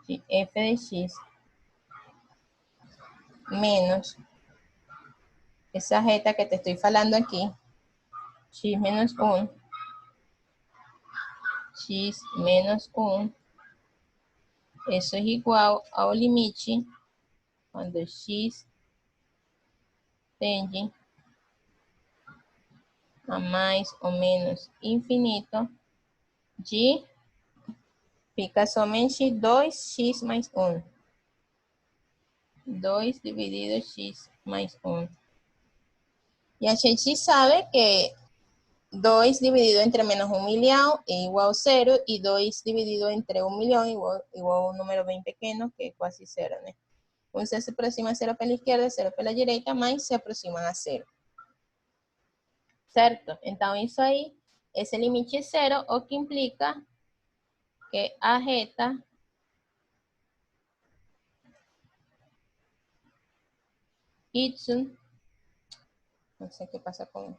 De f de x menos esa reta que te estoy falando aquí, x menos 1, x menos 1, eso es igual ao limite quando x tende a mais ou menos infinito de, fica somente 2x mais 1. 2 dividido x mais 1. E a gente sabe que 2 dividido entre menos 1 milhão é igual a 0, e 2 dividido entre 1 milhão é igual a um número bem pequeno, que é quase 0, né? Um se aproxima a 0 pela esquerda, 0 pela direita, mas se aproximam a 0. Certo? Então, isso aí, esse limite é 0, o que implica que a reta y, não sei o que passa com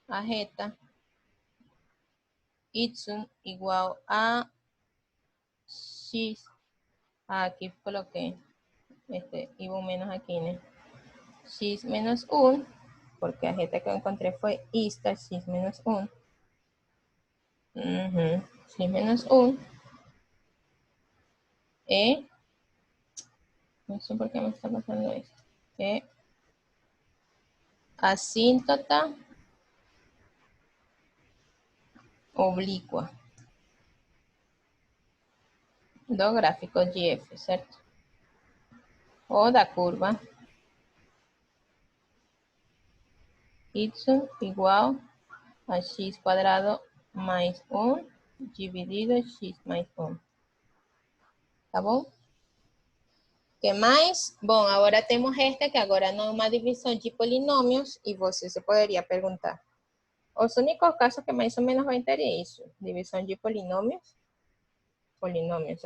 a reta y igual a x, aqui coloquei y un menos aquí, né? X menos 1, porque a reta que eu encontrei foi esta, x menos 1. X menos 1 é, não sei por que me está passando isso, é assíntota oblíqua do gráfico de f, certo? Ou da curva y igual a x quadrado mais 1 dividido x mais 1. Tá bom? Que mais? Bom, agora temos esta que agora não é uma divisão de polinômios, e você se poderia perguntar. Os únicos casos que mais ou menos vai ter é isso, divisão de polinômios.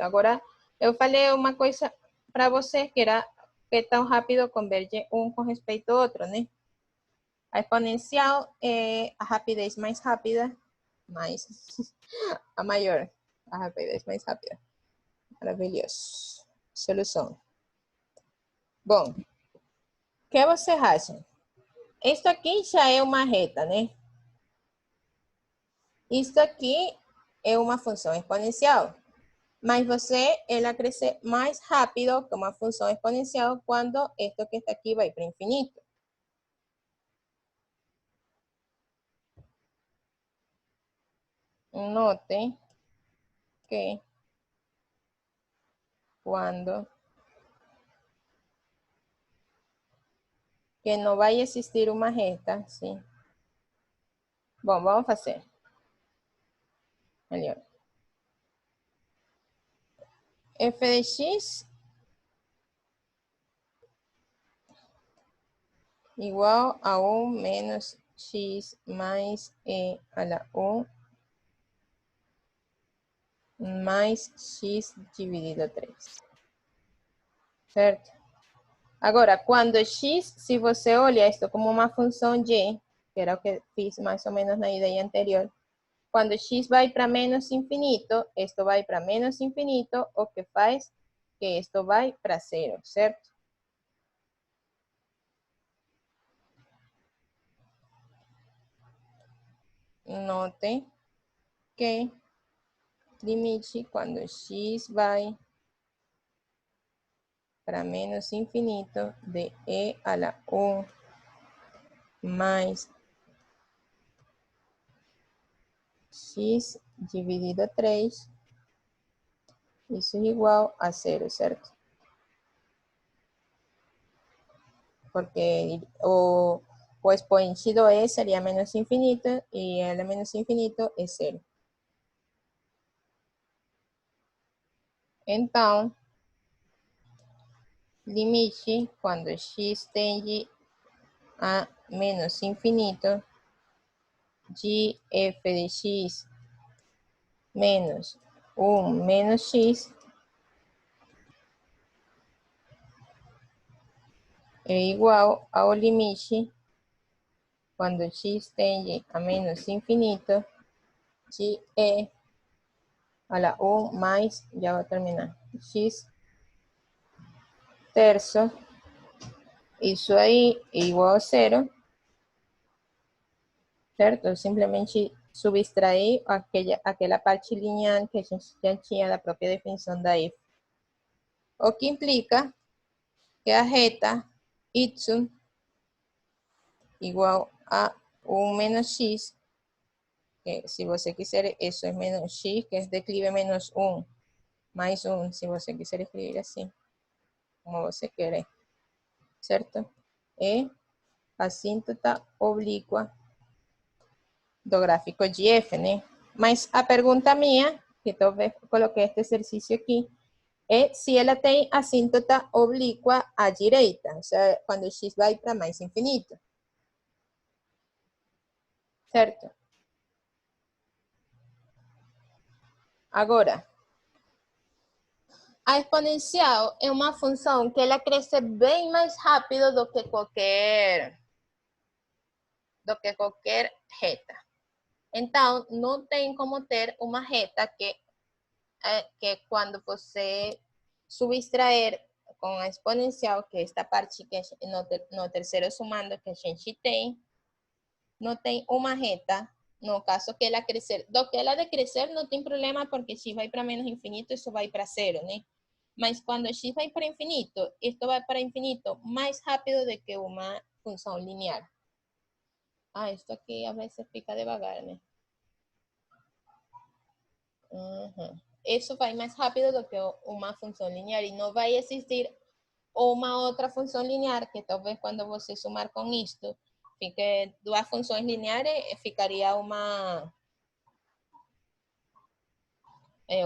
Agora, eu falei uma coisa para você, que era que tão rápido converge um com respeito ao outro, né? A exponencial é a rapidez mais rápida, mais a maior, a rapidez mais rápida. Maravilhoso. Solução. Bom, o que você acha? Isso aqui já é uma reta, né? Isso aqui é uma função exponencial. Mas ela cresce mais rápido que uma função exponencial quando esto que está aqui vai para infinito. Note que quando que não vai existir uma reta, sim. Bom, vamos fazer. Melhor. F de x igual a 1 menos x mais e a la 1 mais x dividido 3. Certo? Agora, quando x, se você olha isto como uma função y, que era o que fiz mais ou menos na ideia anterior, quando x vai para menos infinito, isto vai para menos infinito, o que faz que esto va para 0, ¿cierto? Note que limite quando x vai para menos infinito de e a la 1 mais x dividido 3, isso é igual a 0, certo? Porque o expoente do e seria menos infinito e L menos infinito é 0. Então, limite quando x tende a menos infinito de f de x menos 1 menos x é igual ao limite quando x tende a menos infinito de e a la 1 mais, já vou terminar, x terço, isso aí é igual a 0, certo? Simplesmente subtrair aquela parte linear que a gente já tinha da própria definição da f. O que implica que a reta y igual a 1 menos x, que se você quiser, isso é menos x, que é declive menos 1, mais 1, se você quiser escrever assim, como você quer, certo? É a assíntota oblíqua do gráfico de f, né? Mas a pergunta minha, que talvez coloquei este exercício aqui, é se ela tem assíntota oblíqua à direita, ou seja, quando x vai para mais infinito. Certo? Agora, a exponencial é uma função que ela cresce bem mais rápido do que qualquer reta. Então, não tem como ter uma reta que quando você subtrair com a exponencial, que é esta parte que no terceiro sumando que a gente tem, não tem uma reta. No caso que ela crescer, do que ela de crescer não tem problema, porque x vai para menos infinito, isso vai para 0, né? Mas quando x vai para infinito, isto vai para infinito mais rápido do que uma função linear. Ah, esto aqui a veces fica devagar, né? Isso vai mais rápido do que uma função linear e não vai existir uma outra função linear que talvez quando você somar com isto, fique duas funções lineares, ficaria uma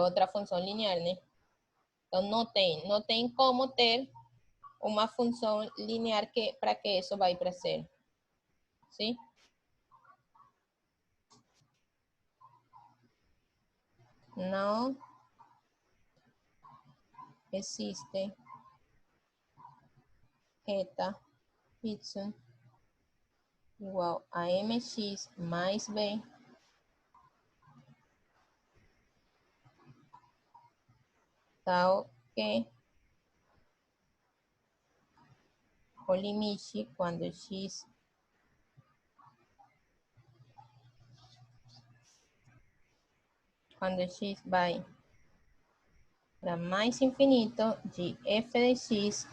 outra função linear, né? Então não tem como ter uma função linear para que isso vai para 0. ¿Sí? Não existe reta y igual a mx mais b tal que o limite quando x vai para mais infinito de f de x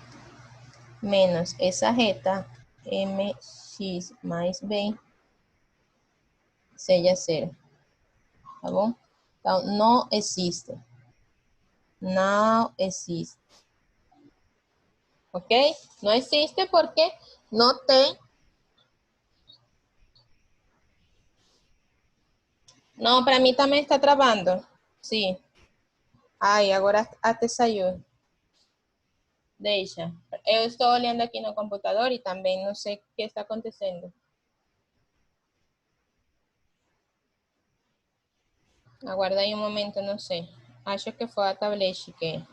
menos essa reta mx mais b seja 0. Tá bom? Então, não existe. Não existe. Ok? Não existe porque não tem. Não, para mim também está travando. Sim. Ai, agora até saiu. Deixa. Eu estou olhando aqui no computador e também não sei o que está acontecendo. Aguarda aí um momento, não sei. Acho que foi a tablet que